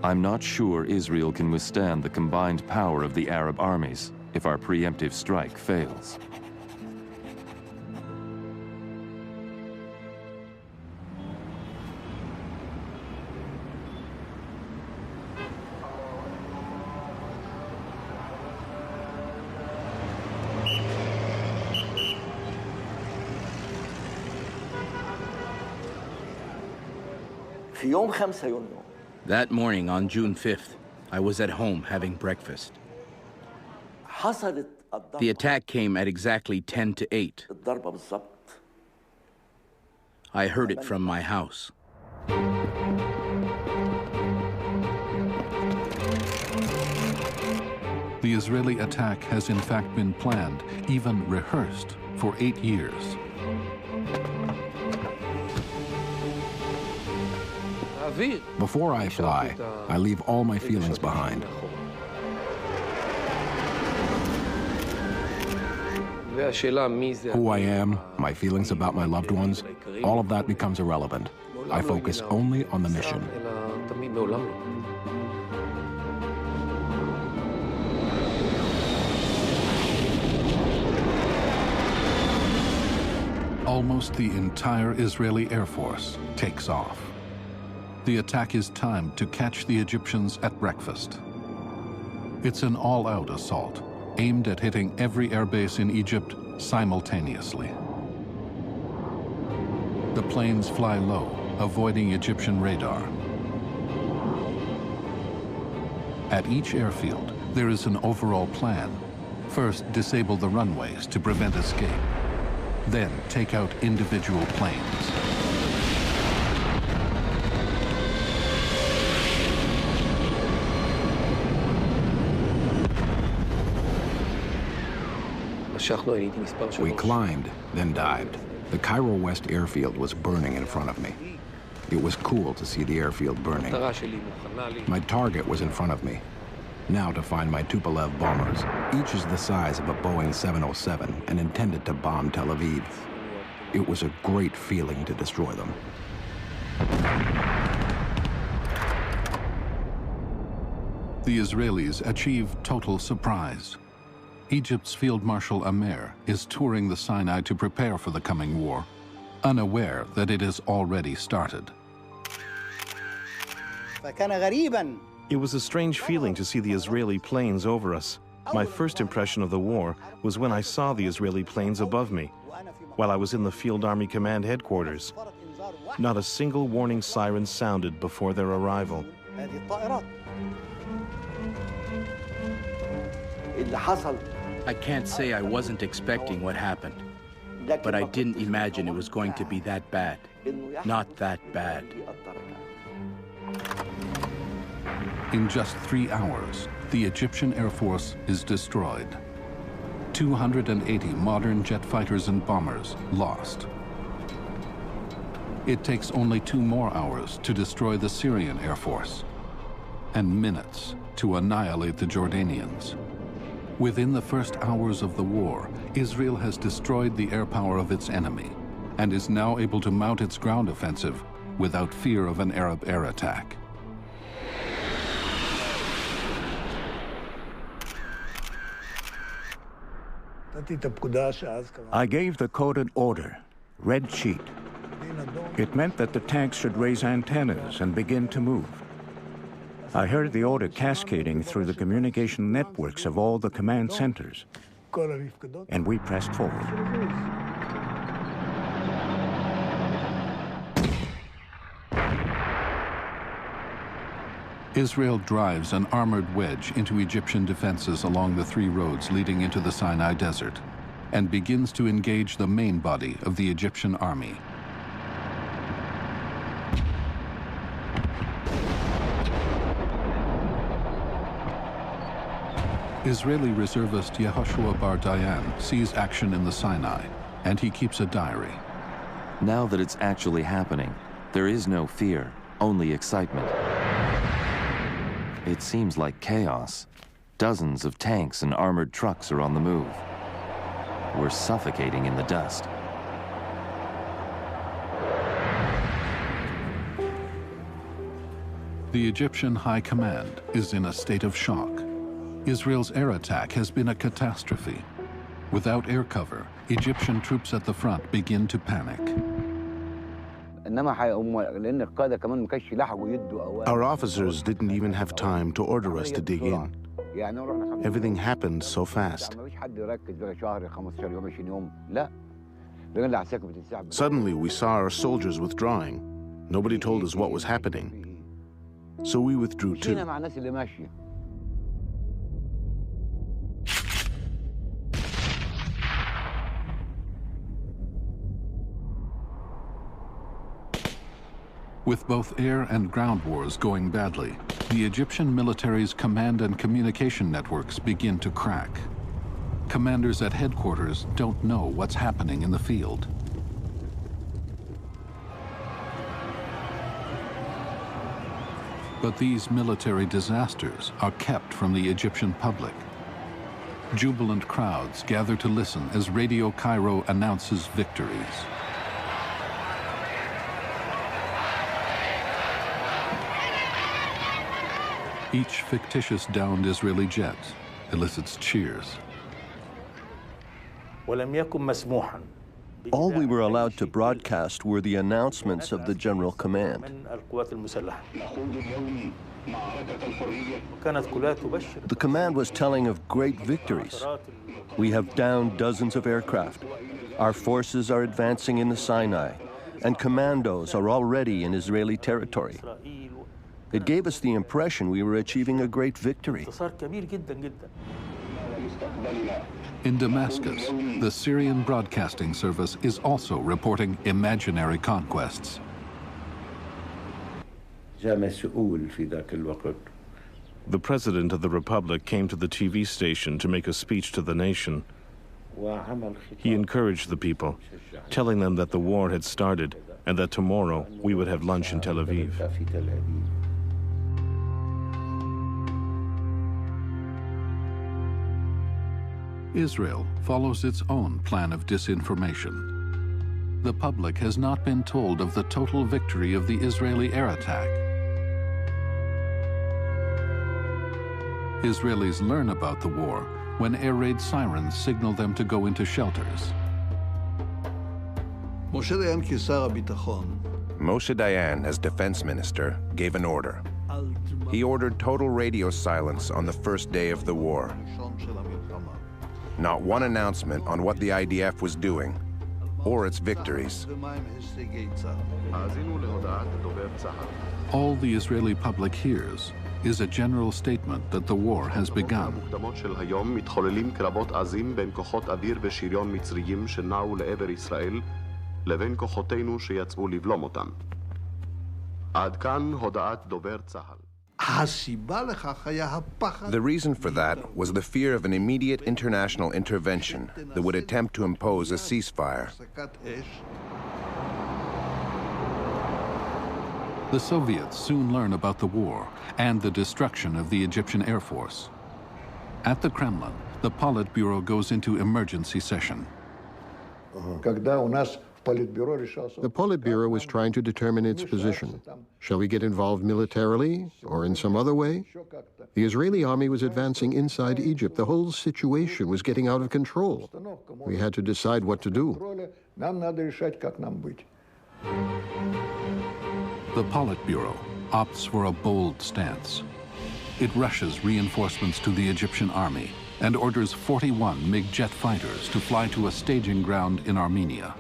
J: I'm not sure Israel can withstand the combined power of the Arab armies if our preemptive strike fails.
O: That morning on June 5th, I was at home having breakfast. The attack came at exactly 10 to 8. I heard it from my house.
A: The Israeli attack has in fact been planned, even rehearsed, for 8 years.
U: Before I fly, I leave all my feelings behind. Who I am, my feelings about my loved ones, all of that becomes irrelevant. I focus only on the mission.
A: Almost the entire Israeli Air Force takes off. The attack is timed to catch the Egyptians at breakfast. It's an all-out assault, aimed at hitting every airbase in Egypt simultaneously. The planes fly low, avoiding Egyptian radar. At each airfield, there is an overall plan. First, disable the runways to prevent escape. Then, take out individual planes.
U: We climbed, then dived. The Cairo West airfield was burning in front of me. It was cool to see the airfield burning. My target was in front of me. Now to find my Tupolev bombers. Each is the size of a Boeing 707 and intended to bomb Tel Aviv. It was a great feeling to destroy them.
A: The Israelis achieve total surprise. Egypt's Field Marshal Amer is touring the Sinai to prepare for the coming war, unaware that it has already started.
P: It was a strange feeling to see the Israeli planes over us. My first impression of the war was when I saw the Israeli planes above me, while I was in the Field Army Command headquarters. Not a single warning siren sounded before their arrival.
O: I can't say I wasn't expecting what happened, but I didn't imagine it was going to be that bad. Not that bad.
A: In just 3 hours, the Egyptian Air Force is destroyed. 280 modern jet fighters and bombers lost. It takes only 2 more hours to destroy the Syrian Air Force, and minutes to annihilate the Jordanians. Within the first hours of the war, Israel has destroyed the air power of its enemy and is now able to mount its ground offensive without fear of an Arab air attack.
N: I gave the coded order, red sheet. It meant that the tanks should raise antennas and begin to move. I heard the order cascading through the communication networks of all the command centers, and we pressed forward.
A: Israel drives an armored wedge into Egyptian defenses along the 3 roads leading into the Sinai Desert and begins to engage the main body of the Egyptian army. Israeli reservist Yehoshua Bar Dayan sees action in the Sinai, and he keeps a diary.
J: Now that it's actually happening, there is no fear, only excitement. It seems like chaos. Dozens of tanks and armored trucks are on the move. We're suffocating in the dust.
A: The Egyptian High Command is in a state of shock. Israel's air attack has been a catastrophe. Without air cover, Egyptian troops at the front begin to panic.
D: Our officers didn't even have time to order us to dig in. Everything happened so fast. Suddenly, we saw our soldiers withdrawing. Nobody told us what was happening. So we withdrew too.
A: With both air and ground wars going badly, the Egyptian military's command and communication networks begin to crack. Commanders at headquarters don't know what's happening in the field. But these military disasters are kept from the Egyptian public. Jubilant crowds gather to listen as Radio Cairo announces victories. Each fictitious downed Israeli jet elicits cheers.
F: ولم يكن مسموحا All we were allowed to broadcast were the announcements of the General Command. The command was telling of great victories. We have downed dozens of aircraft. Our forces are advancing in the Sinai, and commandos are already in Israeli territory. It gave us the impression we were achieving a great victory.
A: In Damascus, the Syrian Broadcasting Service is also reporting imaginary conquests.
P: The President of the Republic came to the TV station to make a speech to the nation. He encouraged the people, telling them that the war had started and that tomorrow we would have lunch in Tel Aviv.
A: Israel follows its own plan of disinformation. The public has not been told of the total victory of the Israeli air attack. Israelis learn about the war when air raid sirens signal them to go into shelters.
I: Moshe Dayan, as defense minister, gave an order. He ordered total radio silence on the first day of the war. Not one announcement on what the IDF was doing or its victories.
A: All the Israeli public hears is a general statement that the war has begun.
I: The reason for that was the fear of an immediate international intervention that would attempt to impose a ceasefire.
A: The Soviets soon learn about the war and the destruction of the Egyptian Air Force. At the Kremlin, the Politburo goes into emergency session.
H: The Politburo was trying to determine its position. Shall we get involved militarily or in some other way? The Israeli army was advancing inside Egypt. The whole situation was getting out of control. We had to decide what to do.
A: The Politburo opts for a bold stance. It rushes reinforcements to the Egyptian army and orders 41 MiG jet fighters to fly to a staging ground in Armenia.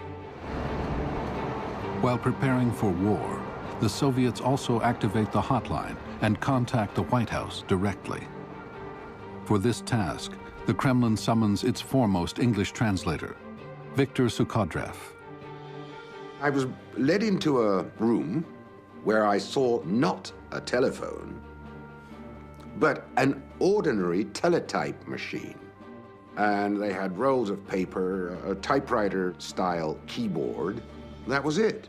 A: While preparing for war, the Soviets also activate the hotline and contact the White House directly. For this task, the Kremlin summons its foremost English translator, Viktor Sukhodrev.
L: I was led into a room where I saw not a telephone, but an ordinary teletype machine. And they had rolls of paper, a typewriter-style keyboard. That was it.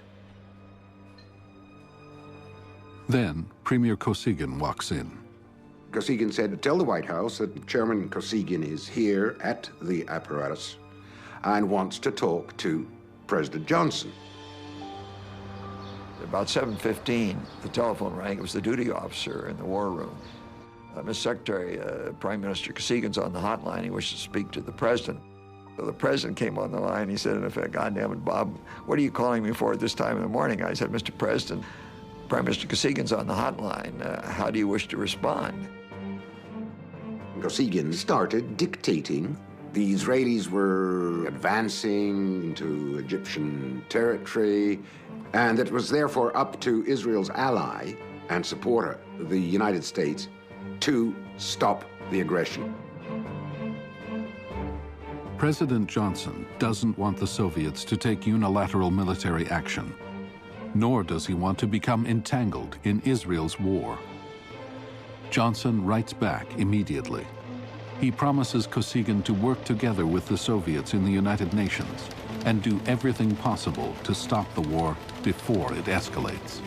A: Then Premier Kosygin walks in.
L: Kosygin said, tell the White House that Chairman Kosygin is here at the apparatus and wants to talk to President Johnson.
V: About 7:15, the telephone rang. It was the duty officer in the war room. Mr. Secretary, Prime Minister Kosygin's on the hotline. He wishes to speak to the president. So the president came on the line. He said, in effect, God damn it, Bob, what are you calling me for at this time in the morning? I said, Mr. President, Prime Minister Kosygin's on the hotline. How do you wish to respond?
L: Kosygin started dictating. The Israelis were advancing into Egyptian territory, and it was therefore up to Israel's ally and supporter, the United States, to stop the aggression.
A: President Johnson doesn't want the Soviets to take unilateral military action, nor does he want to become entangled in Israel's war. Johnson writes back immediately. He promises Kosygin to work together with the Soviets in the United Nations and do everything possible to stop the war before it escalates.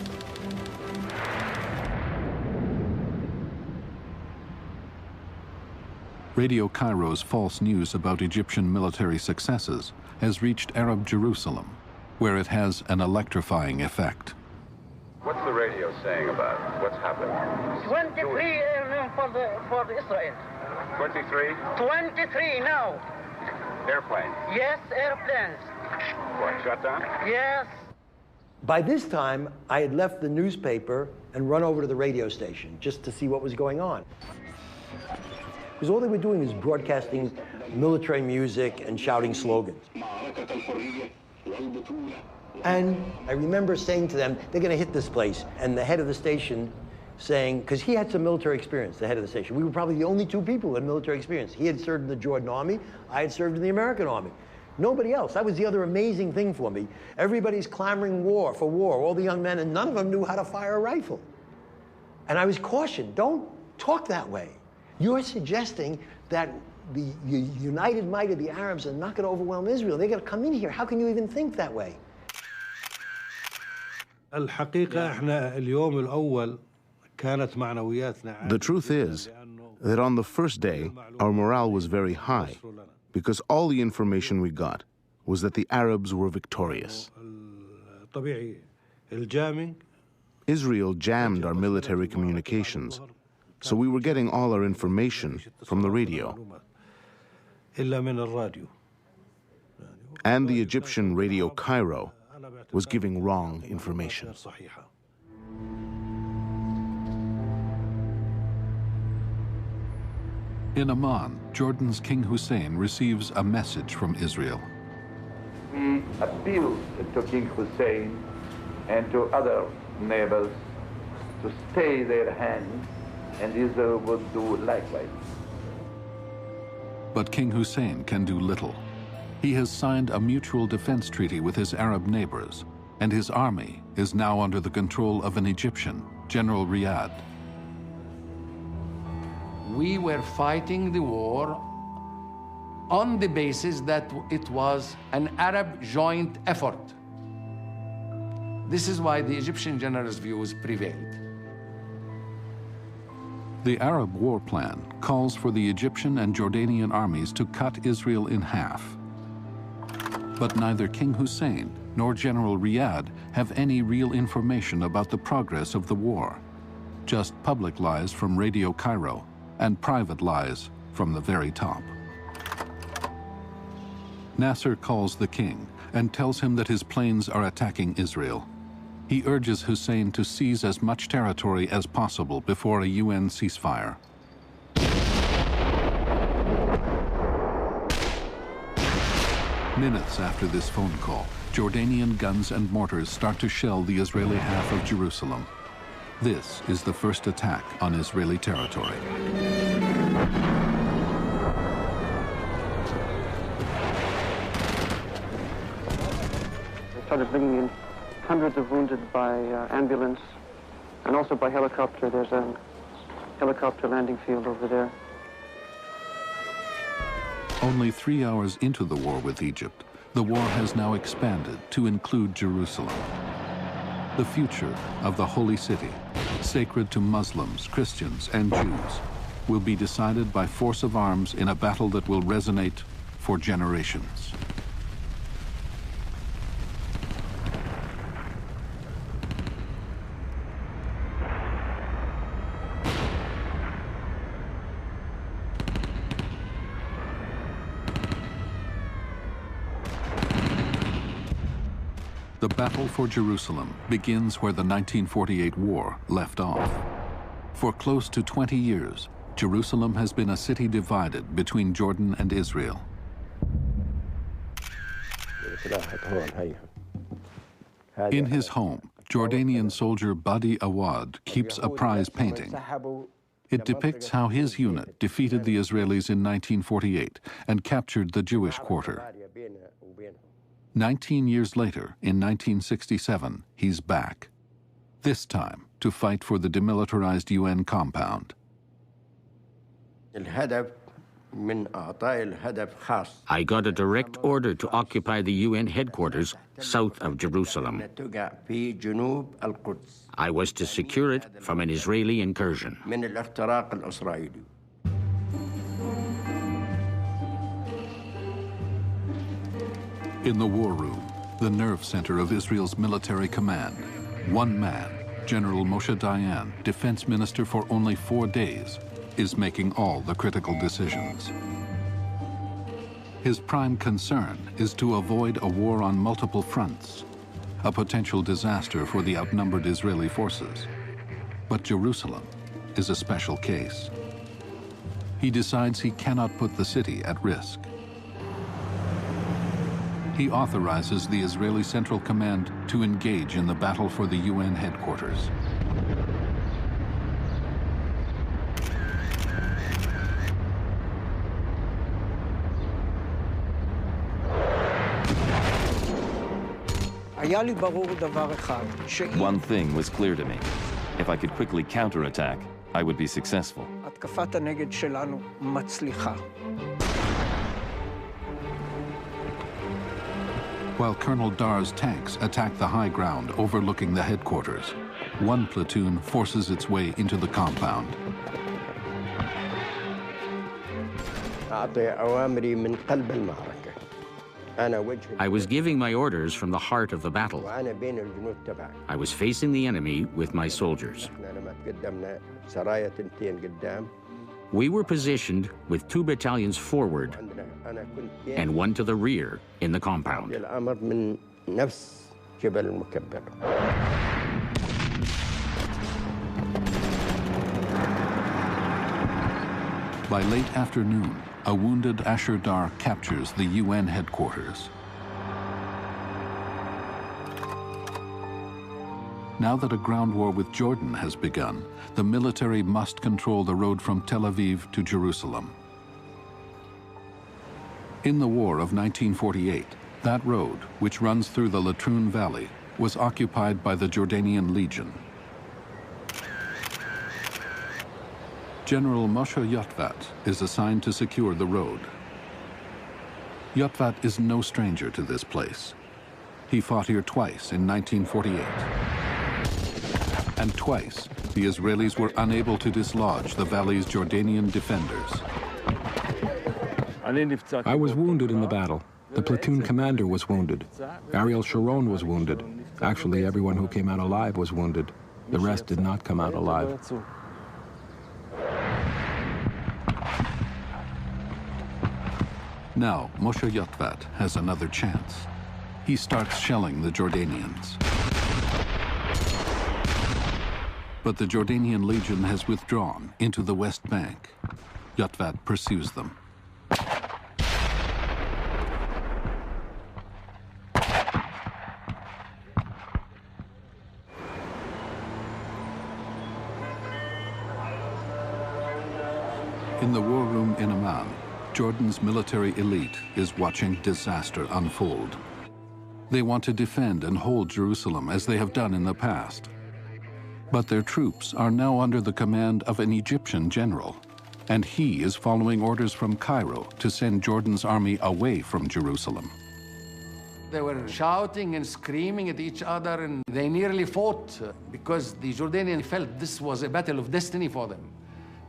A: Radio Cairo's false news about Egyptian military successes has reached Arab Jerusalem, where it has an electrifying effect.
W: What's the radio saying about what's happened?
Z: 23 airmen for Israel.
W: 23?
Z: 23 now.
W: Airplanes?
Z: Yes, airplanes.
W: What, shut down?
Z: Yes.
Y: By this time, I had left the newspaper and run over to the radio station just to see what was going on. Because all they were doing was broadcasting military music and shouting slogans. And I remember saying to them, they're going to hit this place. And the head of the station saying, because he had some military experience, the head of the station. We were probably the only two people who had military experience. He had served in the Jordan Army. I had served in the American Army. Nobody else. That was the other amazing thing for me. Everybody's clamoring for war, all the young men, and none of them knew how to fire a rifle. And I was cautioned, don't talk that way. You're suggesting that the united might of the Arabs are not going to overwhelm Israel. They're going to come in here. How can you even think that way?
D: The truth is that on the first day, our morale was very high because all the information we got was that the Arabs were victorious. Israel jammed our military communications, so we were getting all our information from the radio. And the Egyptian radio Cairo was giving wrong information.
A: In Amman, Jordan's King Hussein receives a message from Israel.
W: We appeal to King Hussein and to other neighbors to stay their hand, and Israel would do likewise.
A: But King Hussein can do little. He has signed a mutual defense treaty with his Arab neighbors, and his army is now under the control of an Egyptian, General Riyad.
C: We were fighting the war on the basis that it was an Arab joint effort. This is why the Egyptian general's views prevailed.
A: The Arab war plan calls for the Egyptian and Jordanian armies to cut Israel in half. But neither King Hussein nor General Riyad have any real information about the progress of the war. Just public lies from Radio Cairo and private lies from the very top. Nasser calls the king and tells him that his planes are attacking Israel. He urges Hussein to seize as much territory as possible before a UN ceasefire. Minutes after this phone call, Jordanian guns and mortars start to shell the Israeli half of Jerusalem. This is the first attack on Israeli territory.
K: They started bringing in hundreds of wounded by ambulance and also by helicopter. There's a helicopter landing field over there.
A: Only 3 hours into the war with Egypt, the war has now expanded to include Jerusalem. The future of the Holy City, sacred to Muslims, Christians, and Jews, will be decided by force of arms in a battle that will resonate for generations. The battle for Jerusalem begins where the 1948 war left off. For close to 20 years, Jerusalem has been a city divided between Jordan and Israel. In his home, Jordanian soldier Badi Awad keeps a prize painting. It depicts how his unit defeated the Israelis in 1948 and captured the Jewish quarter. 19 years later, in 1967, he's back. This time to fight for the demilitarized UN compound.
M: I got a direct order to occupy the UN headquarters south of Jerusalem. I was to secure it from an Israeli incursion.
A: In the war room, the nerve center of Israel's military command, one man, General Moshe Dayan, defense minister for only 4 days, is making all the critical decisions. His prime concern is to avoid a war on multiple fronts, a potential disaster for the outnumbered Israeli forces. But Jerusalem is a special case. He decides he cannot put the city at risk. He authorizes the Israeli Central Command to engage in the battle for the UN headquarters.
J: One thing was clear to me. If I could quickly counterattack, I would be successful.
A: While Colonel Dar's tanks attack the high ground overlooking the headquarters, one platoon forces its way into the compound.
M: I was giving my orders from the heart of the battle. I was facing the enemy with my soldiers. We were positioned with 2 battalions forward and 1 to the rear in the compound.
A: By late afternoon, a wounded Asher Dar captures the UN headquarters. Now that a ground war with Jordan has begun, the military must control the road from Tel Aviv to Jerusalem. In the war of 1948, that road, which runs through the Latrun Valley, was occupied by the Jordanian Legion. General Moshe Yotvat is assigned to secure the road. Yotvat is no stranger to this place. He fought here twice in 1948. And twice, the Israelis were unable to dislodge the valley's Jordanian defenders.
U: I was wounded in the battle. The platoon commander was wounded. Ariel Sharon was wounded. Actually, everyone who came out alive was wounded. The rest did not come out alive.
A: Now, Moshe Yotvat has another chance. He starts shelling the Jordanians. But the Jordanian Legion has withdrawn into the West Bank. Yotvat pursues them. In the war room in Amman, Jordan's military elite is watching disaster unfold. They want to defend and hold Jerusalem as they have done in the past. But their troops are now under the command of an Egyptian general, and he is following orders from Cairo to send Jordan's army away from Jerusalem.
C: They were shouting and screaming at each other, and they nearly fought because the Jordanians felt this was a battle of destiny for them.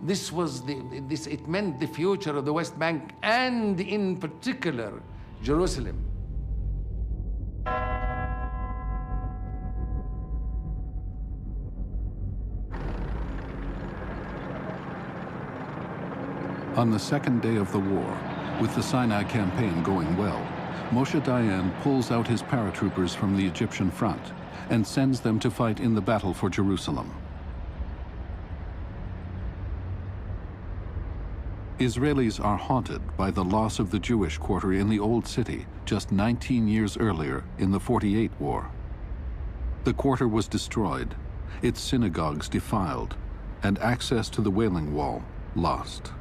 C: It meant the future of the West Bank, and in particular, Jerusalem.
A: On the second day of the war, with the Sinai campaign going well, Moshe Dayan pulls out his paratroopers from the Egyptian front and sends them to fight in the battle for Jerusalem. Israelis are haunted by the loss of the Jewish quarter in the Old City just 19 years earlier in the 48 war. The quarter was destroyed, its synagogues defiled, and access to the Wailing Wall lost.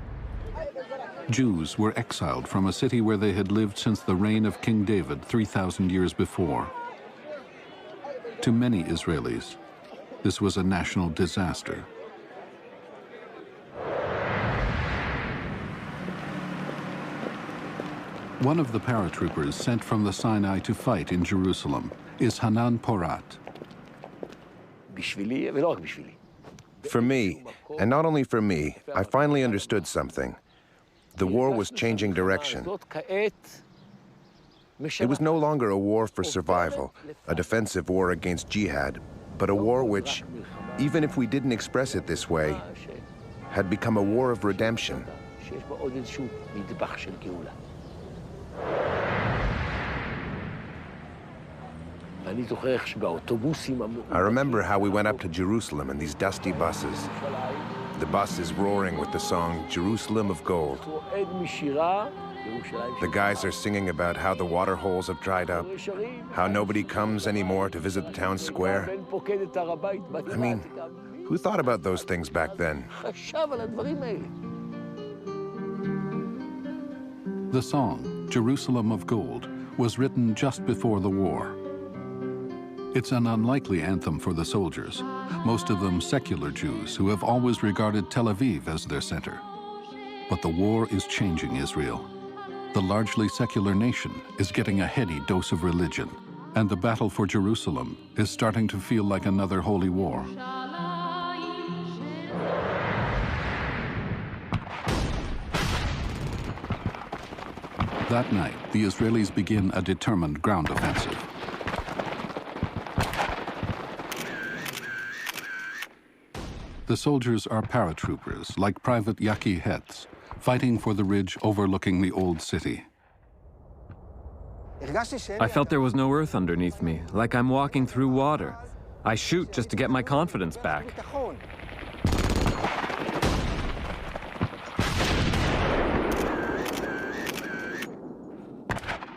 A: Jews were exiled from a city where they had lived since the reign of King David 3,000 years before. To many Israelis, this was a national disaster. One of the paratroopers sent from the Sinai to fight in Jerusalem is Hanan Porat.
I: For me, and not only for me, I finally understood something. The war was changing direction. It was no longer a war for survival, a defensive war against jihad, but a war which, even if we didn't express it this way, had become a war of redemption. I remember how we went up to Jerusalem in these dusty buses. The bus is roaring with the song Jerusalem of Gold. The guys are singing about how the water holes have dried up, how nobody comes anymore to visit the town square. I mean, who thought about those things back then?
A: The song, Jerusalem of Gold, was written just before the war. It's an unlikely anthem for the soldiers, most of them secular Jews who have always regarded Tel Aviv as their center. But the war is changing Israel. The largely secular nation is getting a heady dose of religion, and the battle for Jerusalem is starting to feel like another holy war. That night, the Israelis begin a determined ground offensive. The soldiers are paratroopers, like Private Yaki Hetz, fighting for the ridge overlooking the old city.
E: I felt there was no earth underneath me, like I'm walking through water. I shoot just to get my confidence back.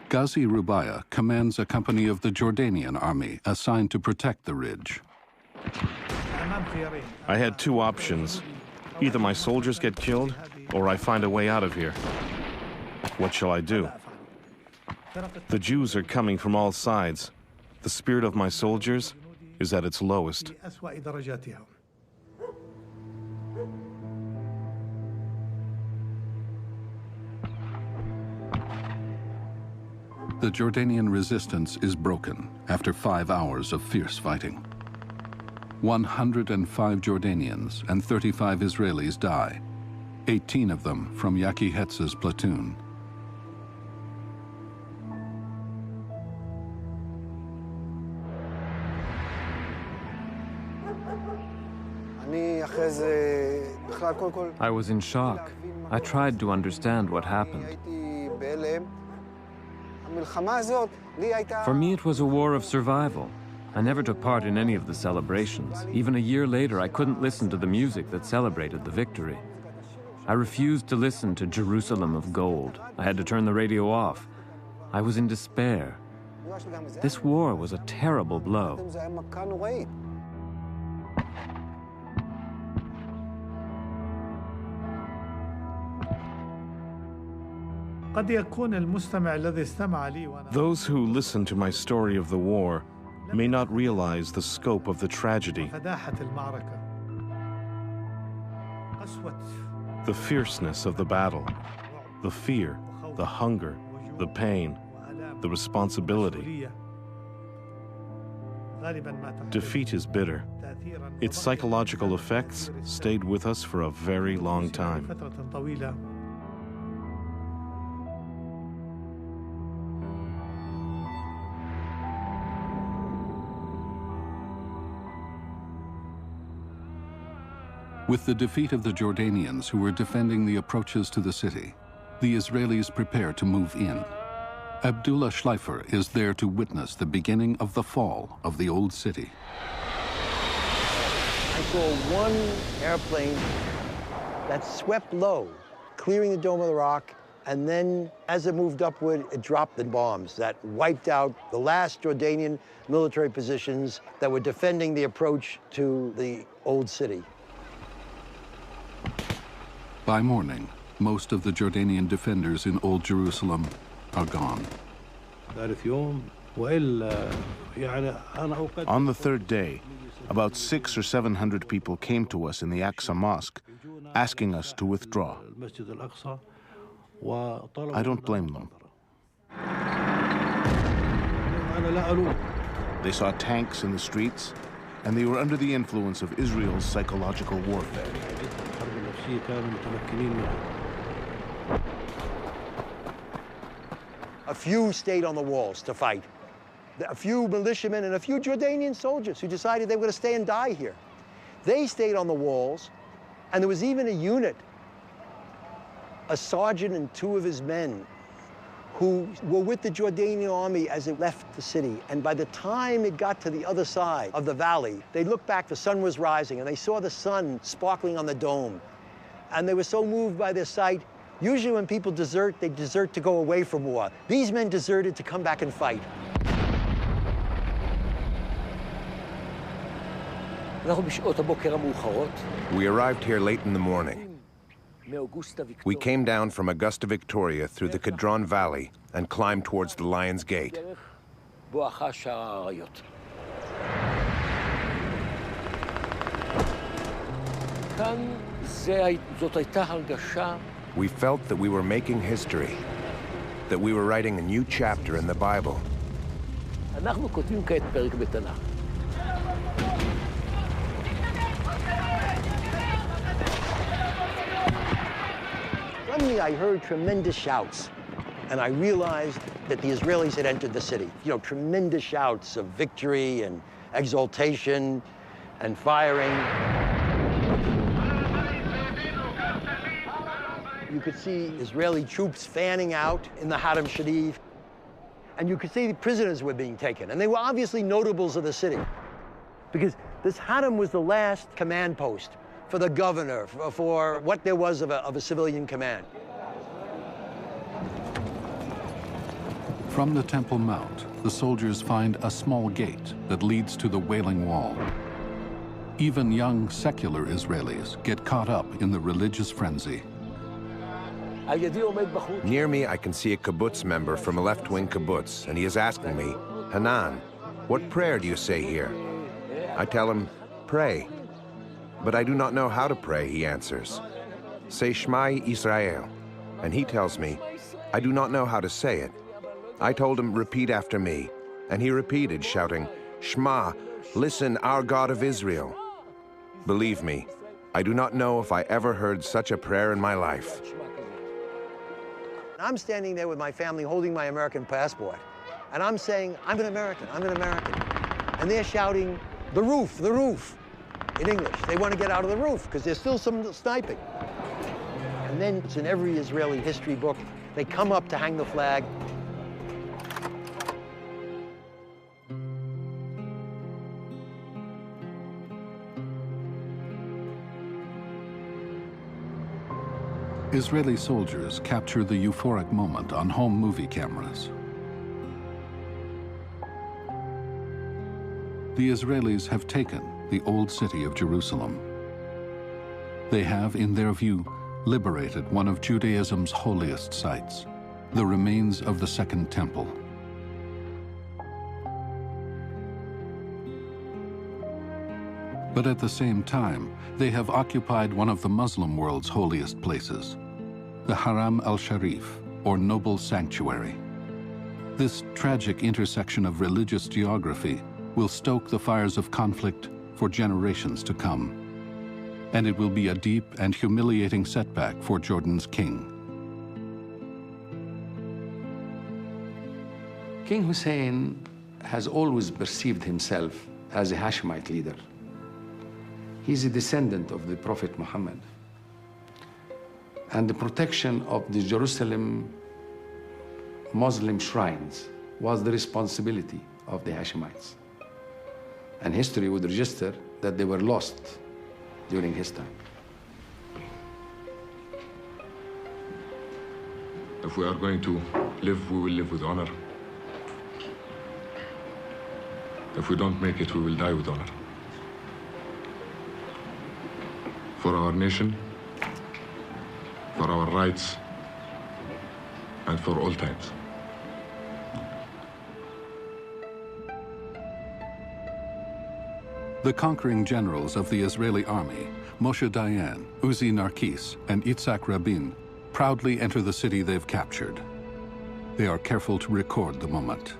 A: Ghazi Rubaya commands a company of the Jordanian army assigned to protect the ridge.
P: I had two options. Either my soldiers get killed, or I find a way out of here. What shall I do? The Jews are coming from all sides. The spirit of my soldiers is at its lowest.
A: The Jordanian resistance is broken after 5 hours of fierce fighting. 105 Jordanians and 35 Israelis die, 18 of them from Yaki Hetz's platoon.
E: I was in shock. I tried to understand what happened. For me, it was a war of survival. I never took part in any of the celebrations. Even a year later, I couldn't listen to the music that celebrated the victory. I refused to listen to Jerusalem of Gold. I had to turn the radio off. I was in despair. This war was a terrible blow.
P: Those who listen to my story of the war may not realize the scope of the tragedy, the fierceness of the battle, the fear, the hunger, the pain, the responsibility. Defeat is bitter. Its psychological effects stayed with us for a very long time.
A: With the defeat of the Jordanians who were defending the approaches to the city, the Israelis prepare to move in. Abdullah Schleifer is there to witness the beginning of the fall of the old city.
Y: I saw one airplane that swept low, clearing the Dome of the Rock, and then as it moved upward, it dropped the bombs that wiped out the last Jordanian military positions that were defending the approach to the old city.
A: By morning, most of the Jordanian defenders in Old Jerusalem are gone.
D: On the third day, about 600 or 700 people came to us in the Aqsa Mosque, asking us to withdraw. I don't blame them. They saw tanks in the streets, and they were under the influence of Israel's psychological warfare.
Y: A few stayed on the walls to fight. A few militiamen and a few Jordanian soldiers who decided they were going to stay and die here. They stayed on the walls, and there was even a unit, a sergeant and two of his men, who were with the Jordanian army as it left the city. And by the time it got to the other side of the valley, they looked back, the sun was rising, and they saw the sun sparkling on the dome. And they were so moved by this sight. Usually when people desert, they desert to go away from war. These men deserted to come back and fight.
I: We arrived here late in the morning. We came down from Augusta Victoria through the Kedron Valley and climbed towards the Lion's Gate. We felt that we were making history, that we were writing a new chapter in the Bible.
Y: Suddenly I heard tremendous shouts, and I realized that the Israelis had entered the city. You know, tremendous shouts of victory and exultation and firing. You could see Israeli troops fanning out in the Haram Sharif, and you could see the prisoners were being taken, and they were obviously notables of the city, because this Haram was the last command post for the governor, for what there was of a civilian command.
A: From the Temple Mount, the soldiers find a small gate that leads to the Wailing Wall. Even young secular Israelis get caught up in the religious frenzy.
I: Near me, I can see a kibbutz member from a left-wing kibbutz, and he is asking me, Hanan, what prayer do you say here? I tell him, pray. But I do not know how to pray, he answers. Say Shema Israel. And he tells me, I do not know how to say it. I told him, repeat after me. And he repeated, shouting, Shema, listen, our God of Israel. Believe me, I do not know if I ever heard such a prayer in my life.
Y: I'm standing there with my family holding my American passport, and I'm saying, I'm an American, I'm an American. And they're shouting, the roof, in English. They want to get out of the roof because there's still some sniping. And then it's in every Israeli history book. They come up to hang the flag.
A: Israeli soldiers capture the euphoric moment on home movie cameras. The Israelis have taken the old city of Jerusalem. They have, in their view, liberated one of Judaism's holiest sites, the remains of the Second Temple. But at the same time, they have occupied one of the Muslim world's holiest places, the Haram al-Sharif, or Noble Sanctuary. This tragic intersection of religious geography will stoke the fires of conflict for generations to come. And it will be a deep and humiliating setback for Jordan's king.
C: King Hussein has always perceived himself as a Hashemite leader. He's a descendant of the Prophet Muhammad. And the protection of the Jerusalem Muslim shrines was the responsibility of the Hashemites. And history would register that they were lost during his time.
B: If we are going to live, we will live with honor. If we don't make it, we will die with honor. For our nation, for our rights, and for all times.
A: The conquering generals of the Israeli army, Moshe Dayan, Uzi Narkis, and Yitzhak Rabin, proudly enter the city they've captured. They are careful to record the moment.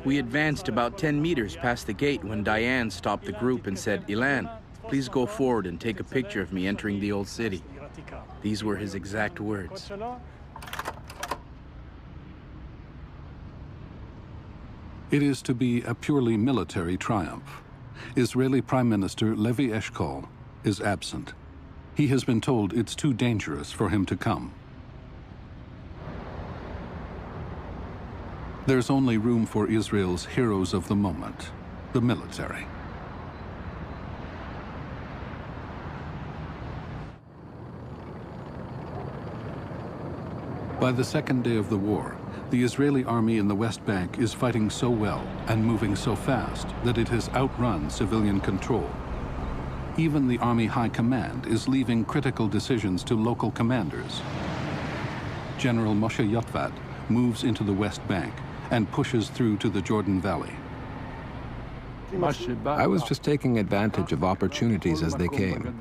O: We advanced about 10 meters past the gate when Dayan stopped the group and said, Ilan, please go forward and take a picture of me entering the old city. These were his exact words.
A: It is to be a purely military triumph. Israeli Prime Minister Levi Eshkol is absent. He has been told it's too dangerous for him to come. There's only room for Israel's heroes of the moment, the military. By the second day of the war, the Israeli army in the West Bank is fighting so well and moving so fast that it has outrun civilian control. Even the Army High Command is leaving critical decisions to local commanders. General Moshe Yotvat moves into the West Bank and pushes through to the Jordan Valley.
U: I was just taking advantage of opportunities as they came.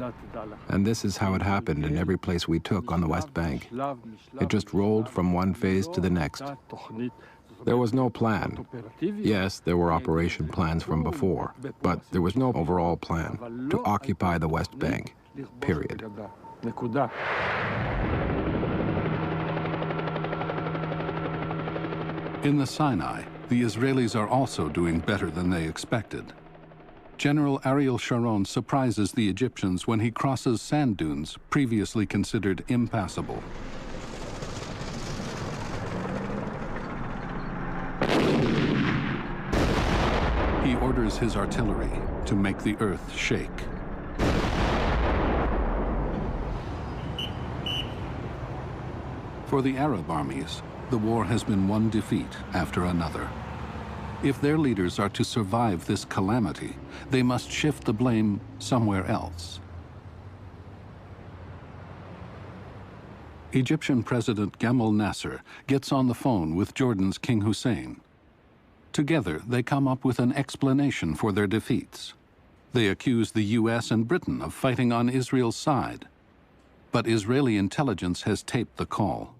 U: And this is how it happened in every place we took on the West Bank. It just rolled from one phase to the next. There was no plan. Yes, there were operation plans from before, but there was no overall plan to occupy the West Bank, period.
A: In the Sinai, the Israelis are also doing better than they expected. General Ariel Sharon surprises the Egyptians when he crosses sand dunes previously considered impassable. He orders his artillery to make the earth shake. For the Arab armies, the war has been one defeat after another. If their leaders are to survive this calamity, they must shift the blame somewhere else. Egyptian President Gamal Nasser gets on the phone with Jordan's King Hussein. Together, they come up with an explanation for their defeats. They accuse the US and Britain of fighting on Israel's side. But Israeli intelligence has taped the call.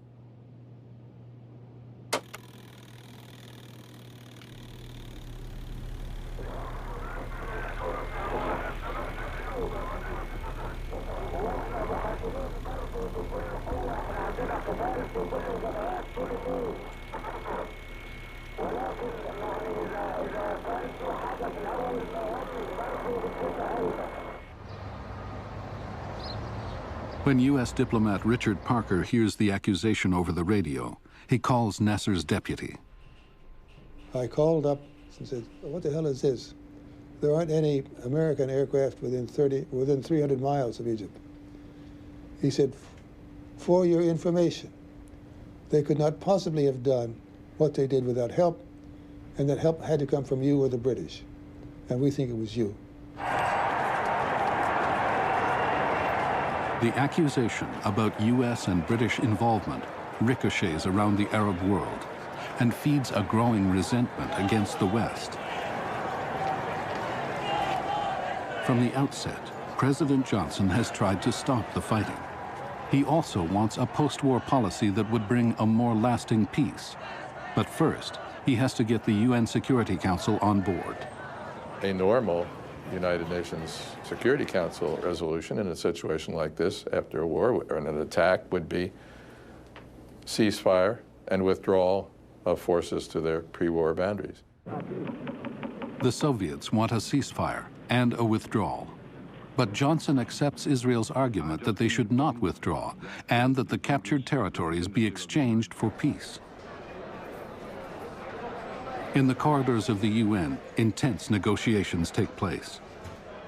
A: When U.S. diplomat Richard Parker hears the accusation over the radio, he calls Nasser's deputy.
G: I called up and said, "What the hell is this? There aren't any American aircraft within 300 miles of Egypt." He said, "For your information, they could not possibly have done what they did without help, and that help had to come from you or the British, and we think it was you."
A: The accusation about U.S. and British involvement ricochets around the Arab world and feeds a growing resentment against the West. From the outset, President Johnson has tried to stop the fighting. He also wants a post-war policy that would bring a more lasting peace. But first, he has to get the UN Security Council on board.
Q: A normal United Nations Security Council resolution in a situation like this after a war or an attack would be ceasefire and withdrawal of forces to their pre-war boundaries.
A: The Soviets want a ceasefire and a withdrawal. But Johnson accepts Israel's argument that they should not withdraw and that the captured territories be exchanged for peace. In the corridors of the UN, intense negotiations take place.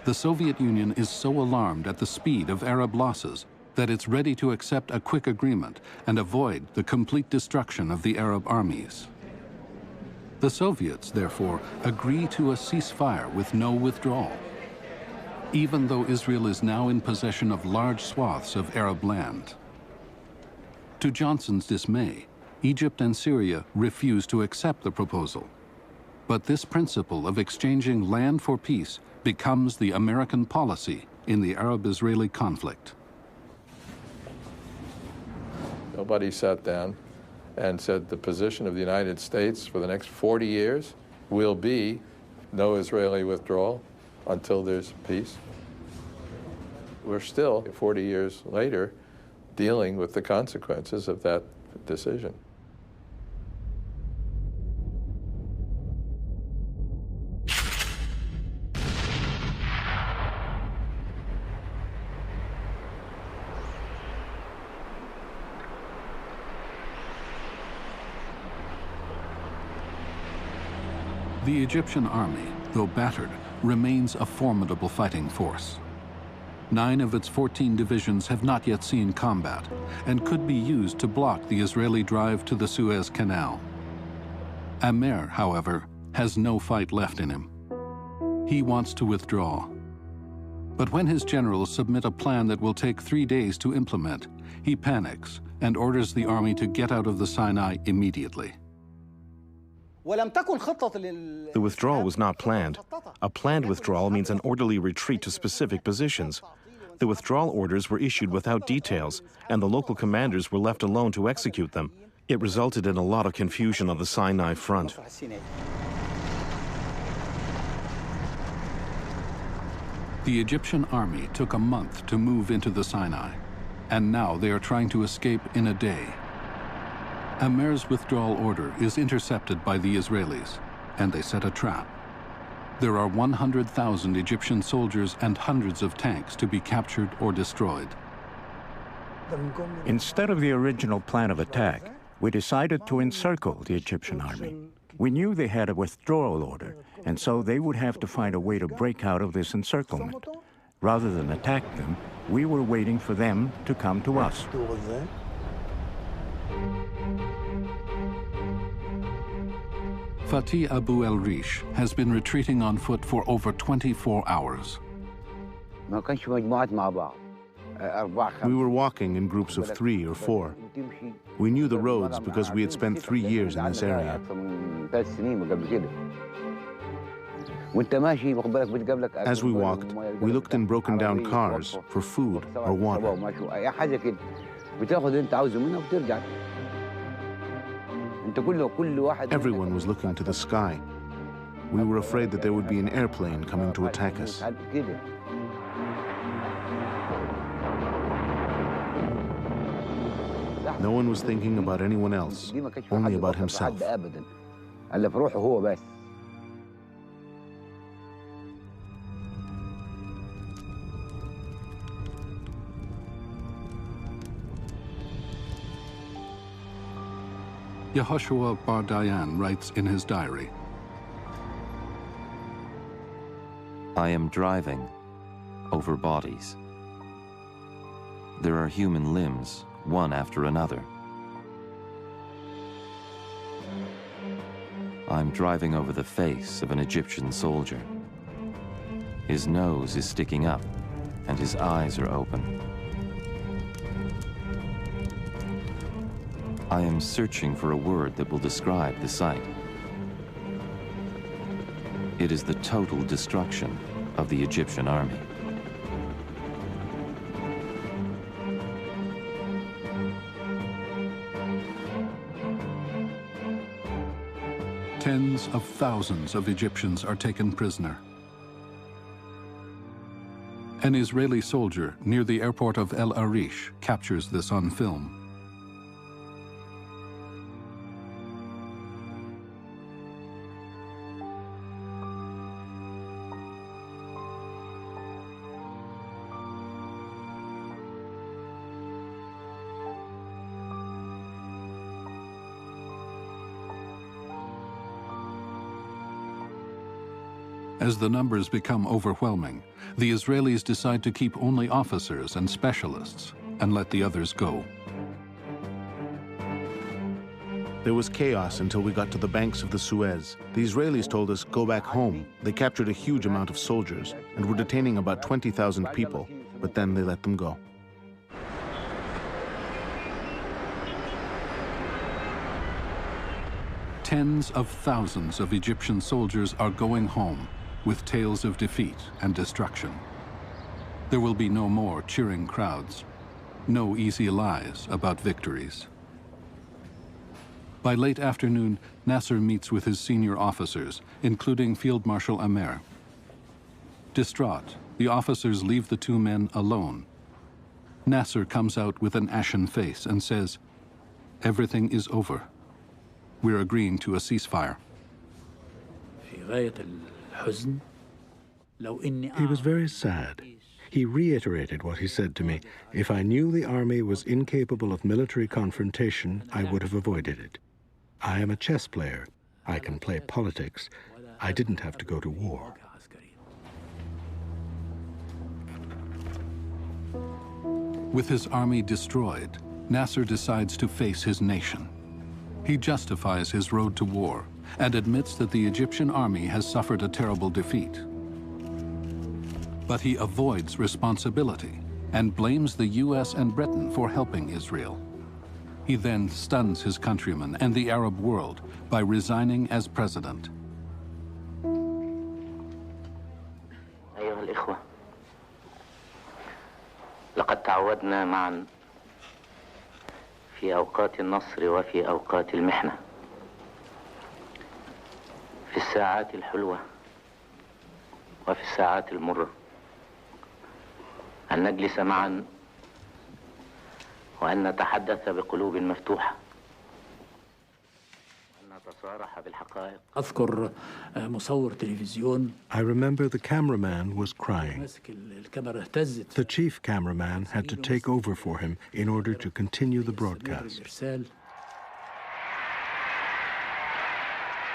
A: The Soviet Union is so alarmed at the speed of Arab losses that it's ready to accept a quick agreement and avoid the complete destruction of the Arab armies. The Soviets, therefore, agree to a ceasefire with no withdrawal, even though Israel is now in possession of large swaths of Arab land. To Johnson's dismay, Egypt and Syria refuse to accept the proposal. But this principle of exchanging land for peace becomes the American policy in the Arab-Israeli conflict.
Q: Nobody sat down and said the position of the United States for the next 40 years will be no Israeli withdrawal until there's peace. We're still, 40 years later, dealing with the consequences of that decision.
A: The Egyptian army, though battered, remains a formidable fighting force. 9 of its 14 divisions have not yet seen combat and could be used to block the Israeli drive to the Suez Canal. Amer, however, has no fight left in him. He wants to withdraw. But when his generals submit a plan that will take 3 days to implement, he panics and orders the army to get out of the Sinai immediately.
P: The withdrawal was not planned. A planned withdrawal means an orderly retreat to specific positions. The withdrawal orders were issued without details, and the local commanders were left alone to execute them. It resulted in a lot of confusion on the Sinai front.
A: The Egyptian army took a month to move into the Sinai, and now they are trying to escape in a day. Amer's withdrawal order is intercepted by the Israelis, and they set a trap. There are 100,000 Egyptian soldiers and hundreds of tanks to be captured or destroyed.
F: Instead of the original plan of attack, we decided to encircle the Egyptian army. We knew they had a withdrawal order, and so they would have to find a way to break out of this encirclement. Rather than attack them, we were waiting for them to come to us.
A: Fatih Abu el-Rish has been retreating on foot for over 24 hours.
D: We were walking in groups of 3 or 4. We knew the roads because we had spent 3 years in this area. As we walked, we looked in broken down cars for food or water. Everyone was looking to the sky. We were afraid that there would be an airplane coming to attack us. No one was thinking about anyone else, only about himself.
A: Yehoshua Bar Dayan writes in his diary,
J: I am driving over bodies. There are human limbs, one after another. I'm driving over the face of an Egyptian soldier. His nose is sticking up, and his eyes are open. I am searching for a word that will describe the sight. It is the total destruction of the Egyptian army.
A: Tens of thousands of Egyptians are taken prisoner. An Israeli soldier near the airport of El Arish captures this on film. As the numbers become overwhelming, the Israelis decide to keep only officers and specialists and let the others go.
D: There was chaos until we got to the banks of the Suez. The Israelis told us, go back home. They captured a huge amount of soldiers and were detaining about 20,000 people, but then they let them go.
A: Tens of thousands of Egyptian soldiers are going home with tales of defeat and destruction. There will be no more cheering crowds, no easy lies about victories. By late afternoon, Nasser meets with his senior officers, including Field Marshal Amer. Distraught, the officers leave the 2 men alone. Nasser comes out with an ashen face and says, "Everything is over. We're agreeing to a ceasefire."
N: He was very sad. He reiterated what he said to me. If I knew the army was incapable of military confrontation, I would have avoided it. I am a chess player. I can play politics. I didn't have to go to war.
A: With his army destroyed, Nasser decides to face his nation. He justifies his road to war and admits that the Egyptian army has suffered a terrible defeat. But he avoids responsibility and blames the US and Britain for helping Israel. He then stuns his countrymen and the Arab world by resigning as president.
H: أيها الإخوة، لقد تعودنا معا في أوقات النصر وفي أوقات المحنة، في الساعات الحلوة وفي الساعات المرة، أن نجلس معا وأن نتحدث بقلوب مفتوحة، وأن نتصارح بالحقائق.
R: أذكر مصور تلفزيون.
N: I remember the cameraman was crying. The chief cameraman had to take over for him in order to continue the broadcast.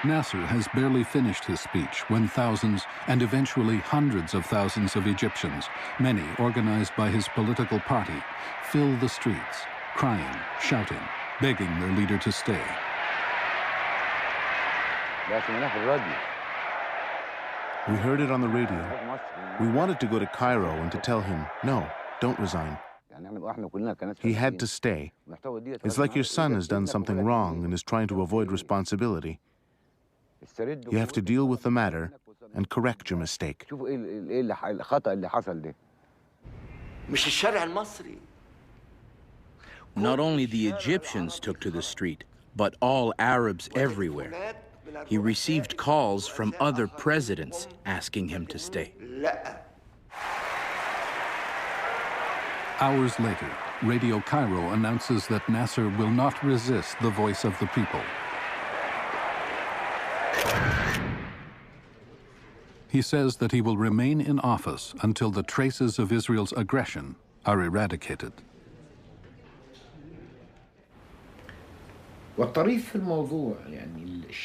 A: Nasser has barely finished his speech when thousands and eventually hundreds of thousands of Egyptians, many organized by his political party, fill the streets, crying, shouting, begging their leader to stay.
D: We heard it on the radio. We wanted to go to Cairo and to tell him, no, don't resign. He had to stay. It's like your son has done something wrong and is trying to avoid responsibility. You have to deal with the matter and correct your mistake.
O: Not only the Egyptians took to the street, but all Arabs everywhere. He received calls from other presidents asking him to stay.
A: Hours later, Radio Cairo announces that Nasser will not resist the voice of the people. He says that he will remain in office until the traces of Israel's aggression are eradicated.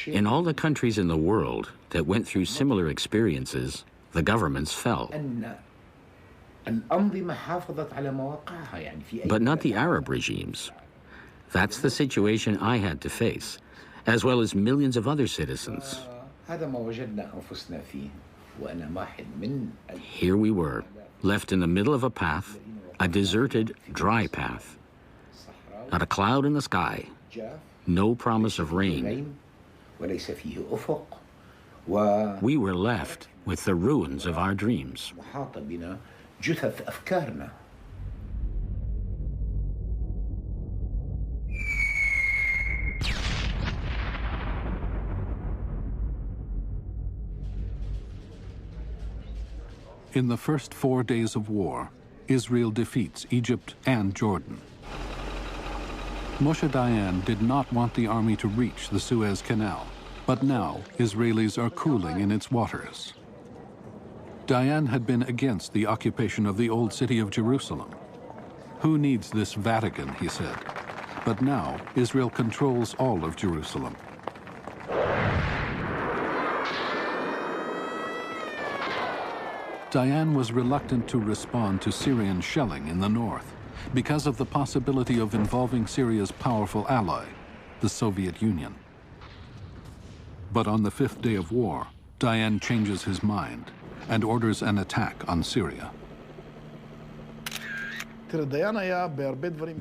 M: In all the countries in the world that went through similar experiences, the governments fell. But not the Arab regimes. That's the situation I had to face, as well as millions of other citizens. Here we were, left in the middle of a path, a deserted, dry path. Not a cloud in the sky, no promise of rain. We were left with the ruins of our dreams.
A: In the first 4 days of war, Israel defeats Egypt and Jordan. Moshe Dayan did not want the army to reach the Suez Canal, but now Israelis are cooling in its waters. Dayan had been against the occupation of the old city of Jerusalem. Who needs this Vatican, he said. But now Israel controls all of Jerusalem. Dayan was reluctant to respond to Syrian shelling in the north because of the possibility of involving Syria's powerful ally, the Soviet Union. But on the 5th day of war, Dayan changes his mind and orders an attack on Syria.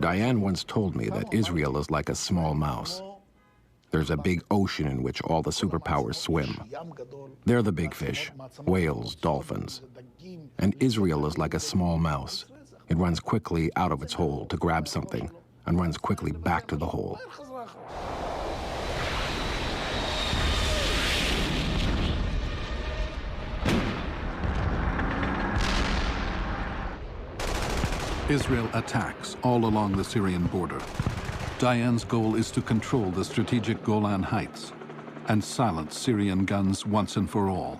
U: Dayan once told me that Israel is like a small mouse. There's a big ocean in which all the superpowers swim. They're the big fish, whales, dolphins. And Israel is like a small mouse. It runs quickly out of its hole to grab something and runs quickly back to the hole.
A: Israel attacks all along the Syrian border. Dayan's goal is to control the strategic Golan Heights and silence Syrian guns once and for all.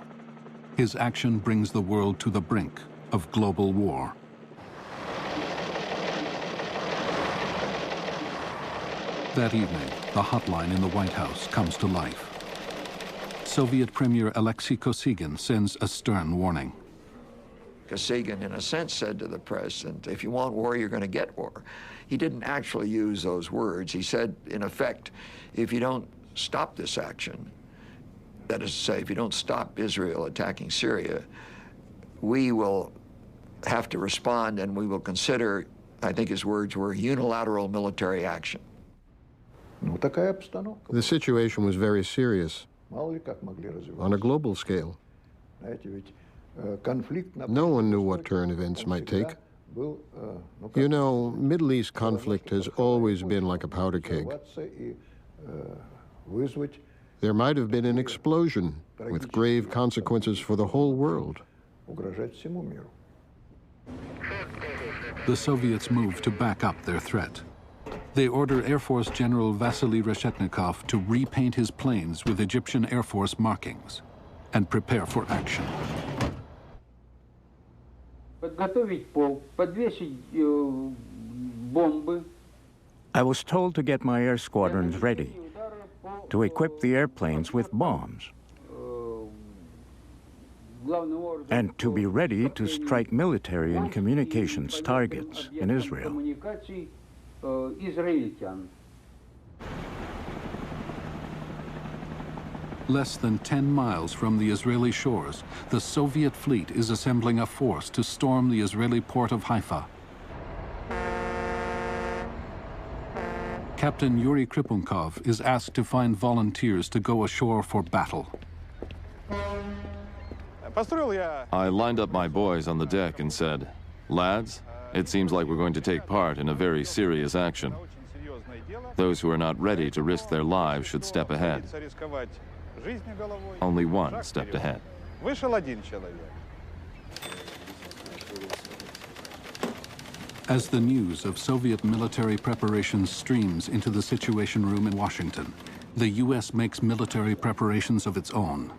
A: His action brings the world to the brink of global war. That evening, the hotline in the White House comes to life. Soviet Premier Alexei Kosygin sends a stern warning.
L: Kosygin, in a sense, said to the president, if you want war, you're going to get war. He didn't actually use those words. He said, in effect, if you don't stop this action, that is to say, if you don't stop Israel attacking Syria, we will have to respond and we will consider, I think his words were, unilateral military action.
S: The situation was very serious on a global scale. No one knew what turn events might take. You know, Middle East conflict has always been like a powder keg. There might have been an explosion with grave consequences for the whole world.
A: The Soviets move to back up their threat. They order Air Force General Vasily Reshetnikov to repaint his planes with Egyptian Air Force markings and prepare for action.
F: I was told to get my air squadrons ready, to equip the airplanes with bombs, and to be ready to strike military and communications targets in Israel.
A: Less than 10 miles from the Israeli shores, the Soviet fleet is assembling a force to storm the Israeli port of Haifa. Captain Yuri Kripunkov is asked to find volunteers to go ashore for battle.
J: I lined up my boys on the deck and said, "Lads, it seems like we're going to take part in a very serious action. Those who are not ready to risk their lives should step ahead." Only one stepped ahead.
A: As the news of Soviet military preparations streams into the Situation Room in Washington, the U.S. makes military preparations of its own.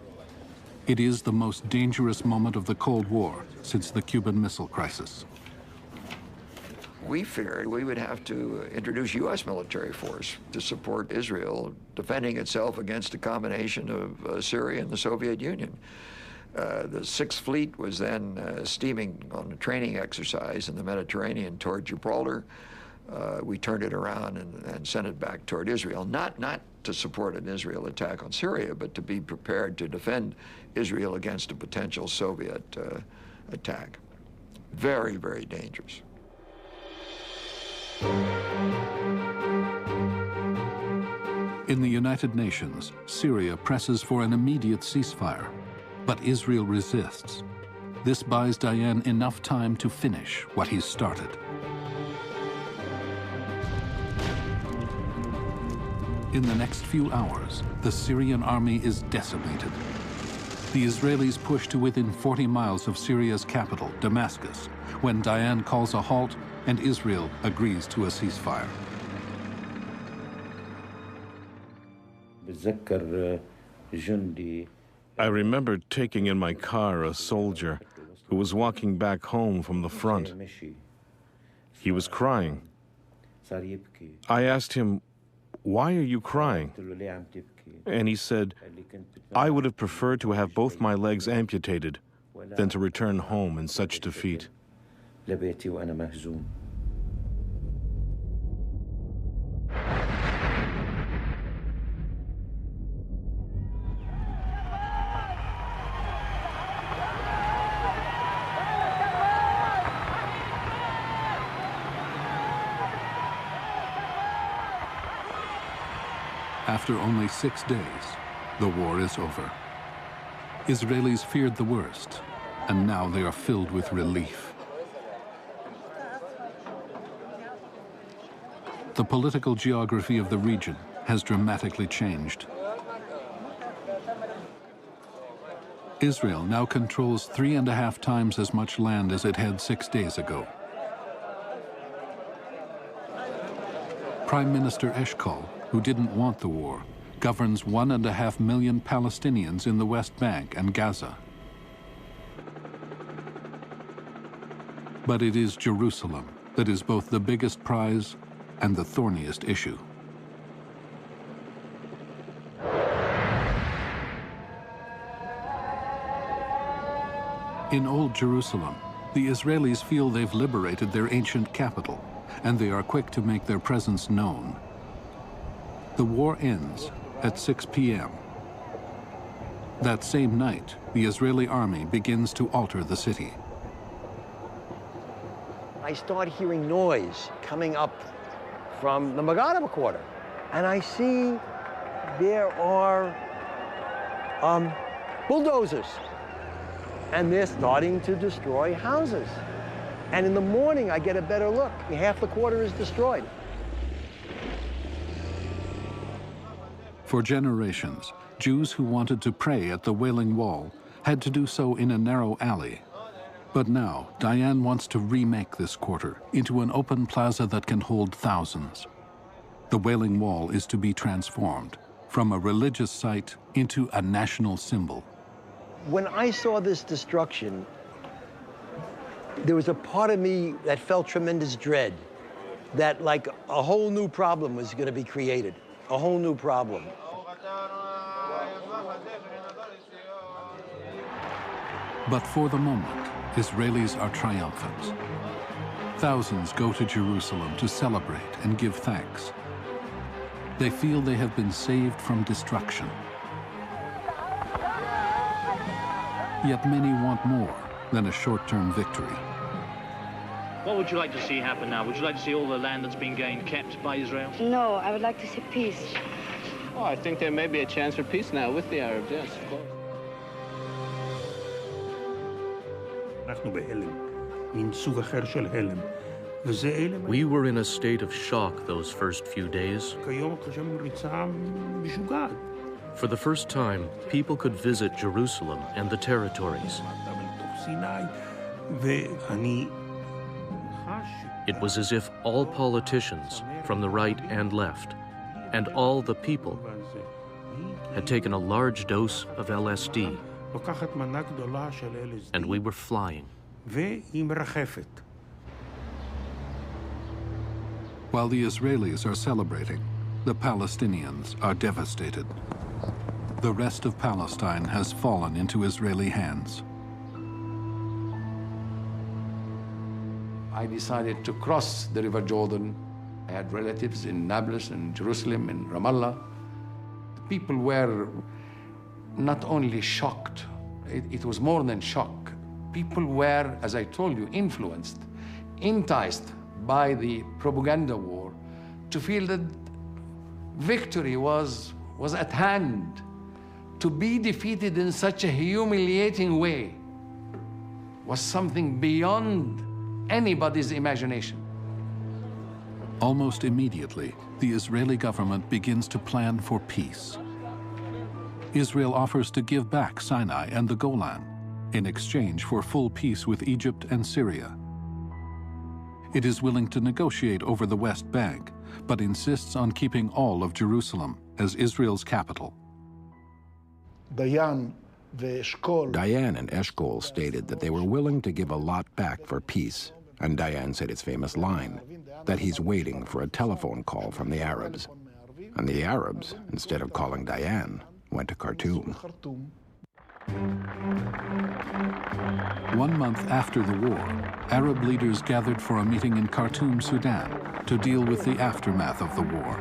A: It is the most dangerous moment of the Cold War since the Cuban Missile Crisis.
L: We figured we would have to introduce U.S. military force to support Israel defending itself against a combination of Syria and the Soviet Union. The Sixth Fleet was then steaming on a training exercise in the Mediterranean toward Gibraltar. We turned it around and sent it back toward Israel, not to support an Israel attack on Syria, but to be prepared to defend Israel against a potential Soviet attack. Very, very dangerous.
A: In the United Nations, Syria presses for an immediate ceasefire, but Israel resists. This buys Dayan enough time to finish what he's started. In the next few hours, the Syrian army is decimated. The Israelis push to within 40 miles of Syria's capital, Damascus, when Dayan calls a halt and Israel agrees to a ceasefire.
P: I remember taking in my car a soldier who was walking back home from the front. He was crying. I asked him, "Why are you crying?" And he said, "I would have preferred to have both my legs amputated than to return home in such defeat."
A: After only 6 days, the war is over. Israelis feared the worst, and now they are filled with relief. The political geography of the region has dramatically changed. Israel now controls 3.5 times as much land as it had 6 days ago. Prime Minister Eshkol, who didn't want the war, governs 1.5 million Palestinians in the West Bank and Gaza. But it is Jerusalem that is both the biggest prize and the thorniest issue. In Old Jerusalem, the Israelis feel they've liberated their ancient capital, and they are quick to make their presence known. The war ends at 6 p.m. That same night, the Israeli army begins to alter the city.
Y: I start hearing noise coming up from the Magadam quarter, and I see there are bulldozers, and they're starting to destroy houses. And in the morning, I get a better look. Half the quarter is destroyed.
A: For generations, Jews who wanted to pray at the Wailing Wall had to do so in a narrow alley. But now, Dayan wants to remake this quarter into an open plaza that can hold thousands. The Wailing Wall is to be transformed from a religious site into a national symbol.
Y: When I saw this destruction, there was a part of me that felt tremendous dread, that like a whole new problem was going to be created, a whole new problem.
A: But for the moment, Israelis are triumphant. Thousands go to Jerusalem to celebrate and give thanks. They feel they have been saved from destruction. Yet many want more than a short-term victory.
K: What would you like to see happen now? Would you like to see all the land that's been gained kept by Israel?
T: No, I would like to see peace.
V: Oh, I think there may be a chance for peace now with the Arabs, yes, of course.
W: We were in a state of shock those first few days. For the first time, people could visit Jerusalem and the territories. It was as if all politicians, from the right and left, and all the people, had taken a large dose of LSD, and we were flying.
A: While the Israelis are celebrating, the Palestinians are devastated. The rest of Palestine has fallen into Israeli hands.
C: I decided to cross the River Jordan. I had relatives in Nablus, in Jerusalem, in Ramallah. The people were not only shocked, it was more than shock. People were, as I told you, influenced, enticed by the propaganda war to feel that victory was at hand. To be defeated in such a humiliating way was something beyond anybody's imagination.
A: Almost immediately, the Israeli government begins to plan for peace. Israel offers to give back Sinai and the Golan in exchange for full peace with Egypt and Syria. It is willing to negotiate over the West Bank, but insists on keeping all of Jerusalem as Israel's capital.
U: Dayan and Eshkol stated that they were willing to give a lot back for peace, and Dayan said his famous line, that he's waiting for a telephone call from the Arabs. And the Arabs, instead of calling Dayan, went to Khartoum.
A: 1 month after the war, Arab leaders gathered for a meeting in Khartoum, Sudan, to deal with the aftermath of the war.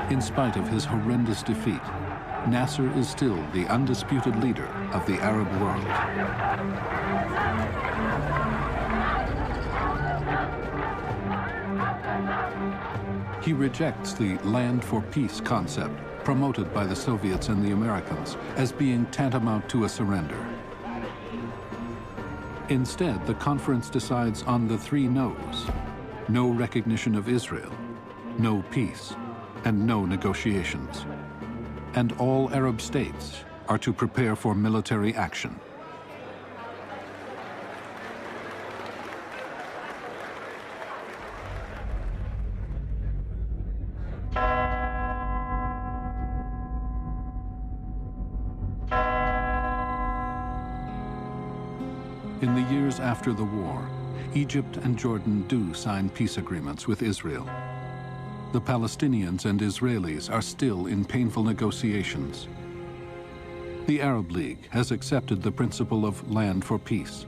A: In spite of his horrendous defeat, Nasser is still the undisputed leader of the Arab world. He rejects the land for peace concept promoted by the Soviets and the Americans as being tantamount to a surrender. Instead, the conference decides on the 3 no's: no recognition of Israel, no peace, and no negotiations. And all Arab states are to prepare for military action. In the years after the war, Egypt and Jordan do sign peace agreements with Israel. The Palestinians and Israelis are still in painful negotiations. The Arab League has accepted the principle of land for peace.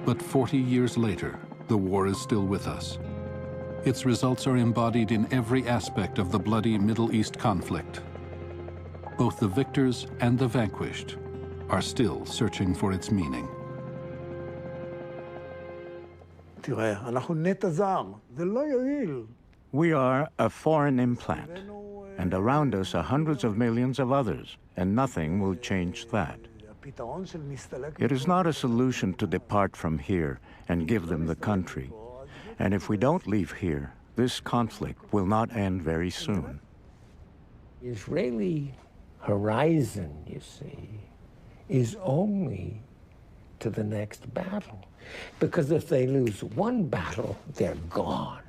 A: But 40 years later, the war is still with us. Its results are embodied in every aspect of the bloody Middle East conflict. Both the victors and the vanquished are still searching for its meaning.
F: We are a foreign implant, and around us are hundreds of millions of others, and nothing will change that. It is not a solution to depart from here and give them the country. And if we don't leave here, this conflict will not end very soon.
B: The Israeli horizon, you see, is only to the next battle. Because if they lose one battle, they're gone.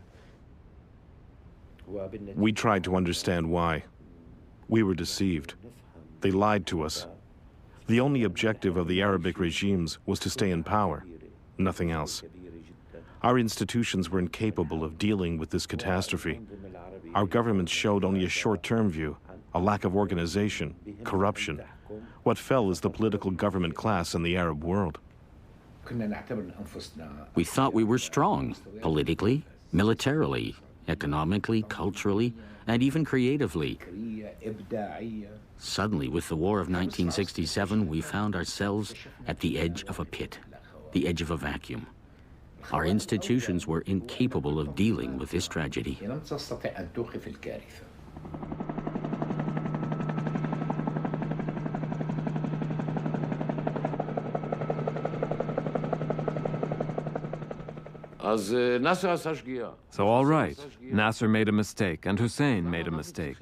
P: We tried to understand why. We were deceived. They lied to us. The only objective of the Arabic regimes was to stay in power, nothing else. Our institutions were incapable of dealing with this catastrophe. Our governments showed only a short-term view, a lack of organization, corruption. What fell is the political government class in the Arab world.
M: We thought we were strong, politically, militarily, economically, culturally, and even creatively. Suddenly, with the war of 1967, we found ourselves at the edge of a pit, the edge of a vacuum. Our institutions were incapable of dealing with this tragedy.
E: So all right, Nasser made a mistake and Hussein made a mistake.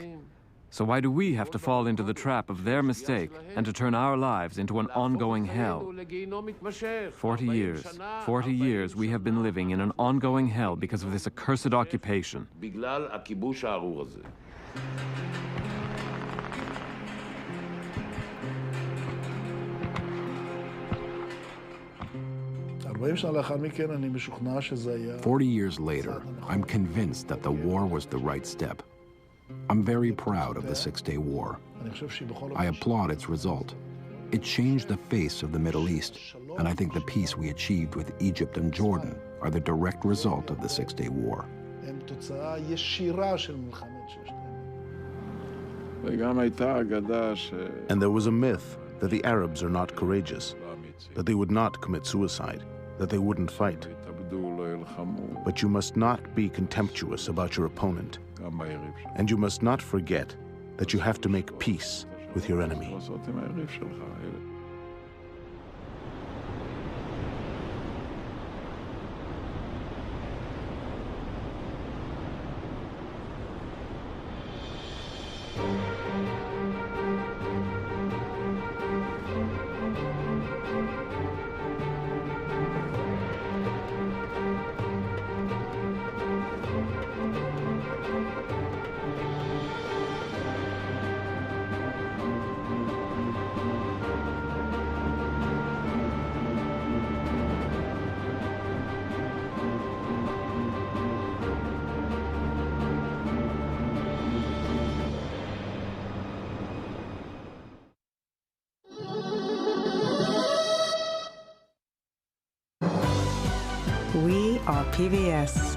E: So why do we have to fall into the trap of their mistake and to turn our lives into an ongoing hell? 40 years we have been living in an ongoing hell because of this accursed occupation.
U: "40 years later, I'm convinced that the war was the right step. I'm very proud of the Six-Day War. I applaud its result. It changed the face of the Middle East, and I think the peace we achieved with Egypt and Jordan are the direct result of the Six-Day War."
D: And there was a myth that the Arabs are not courageous, that they would not commit suicide, that they wouldn't fight. But you must not be contemptuous about your opponent. And you must not forget that you have to make peace with your enemy.
G: We are PBS.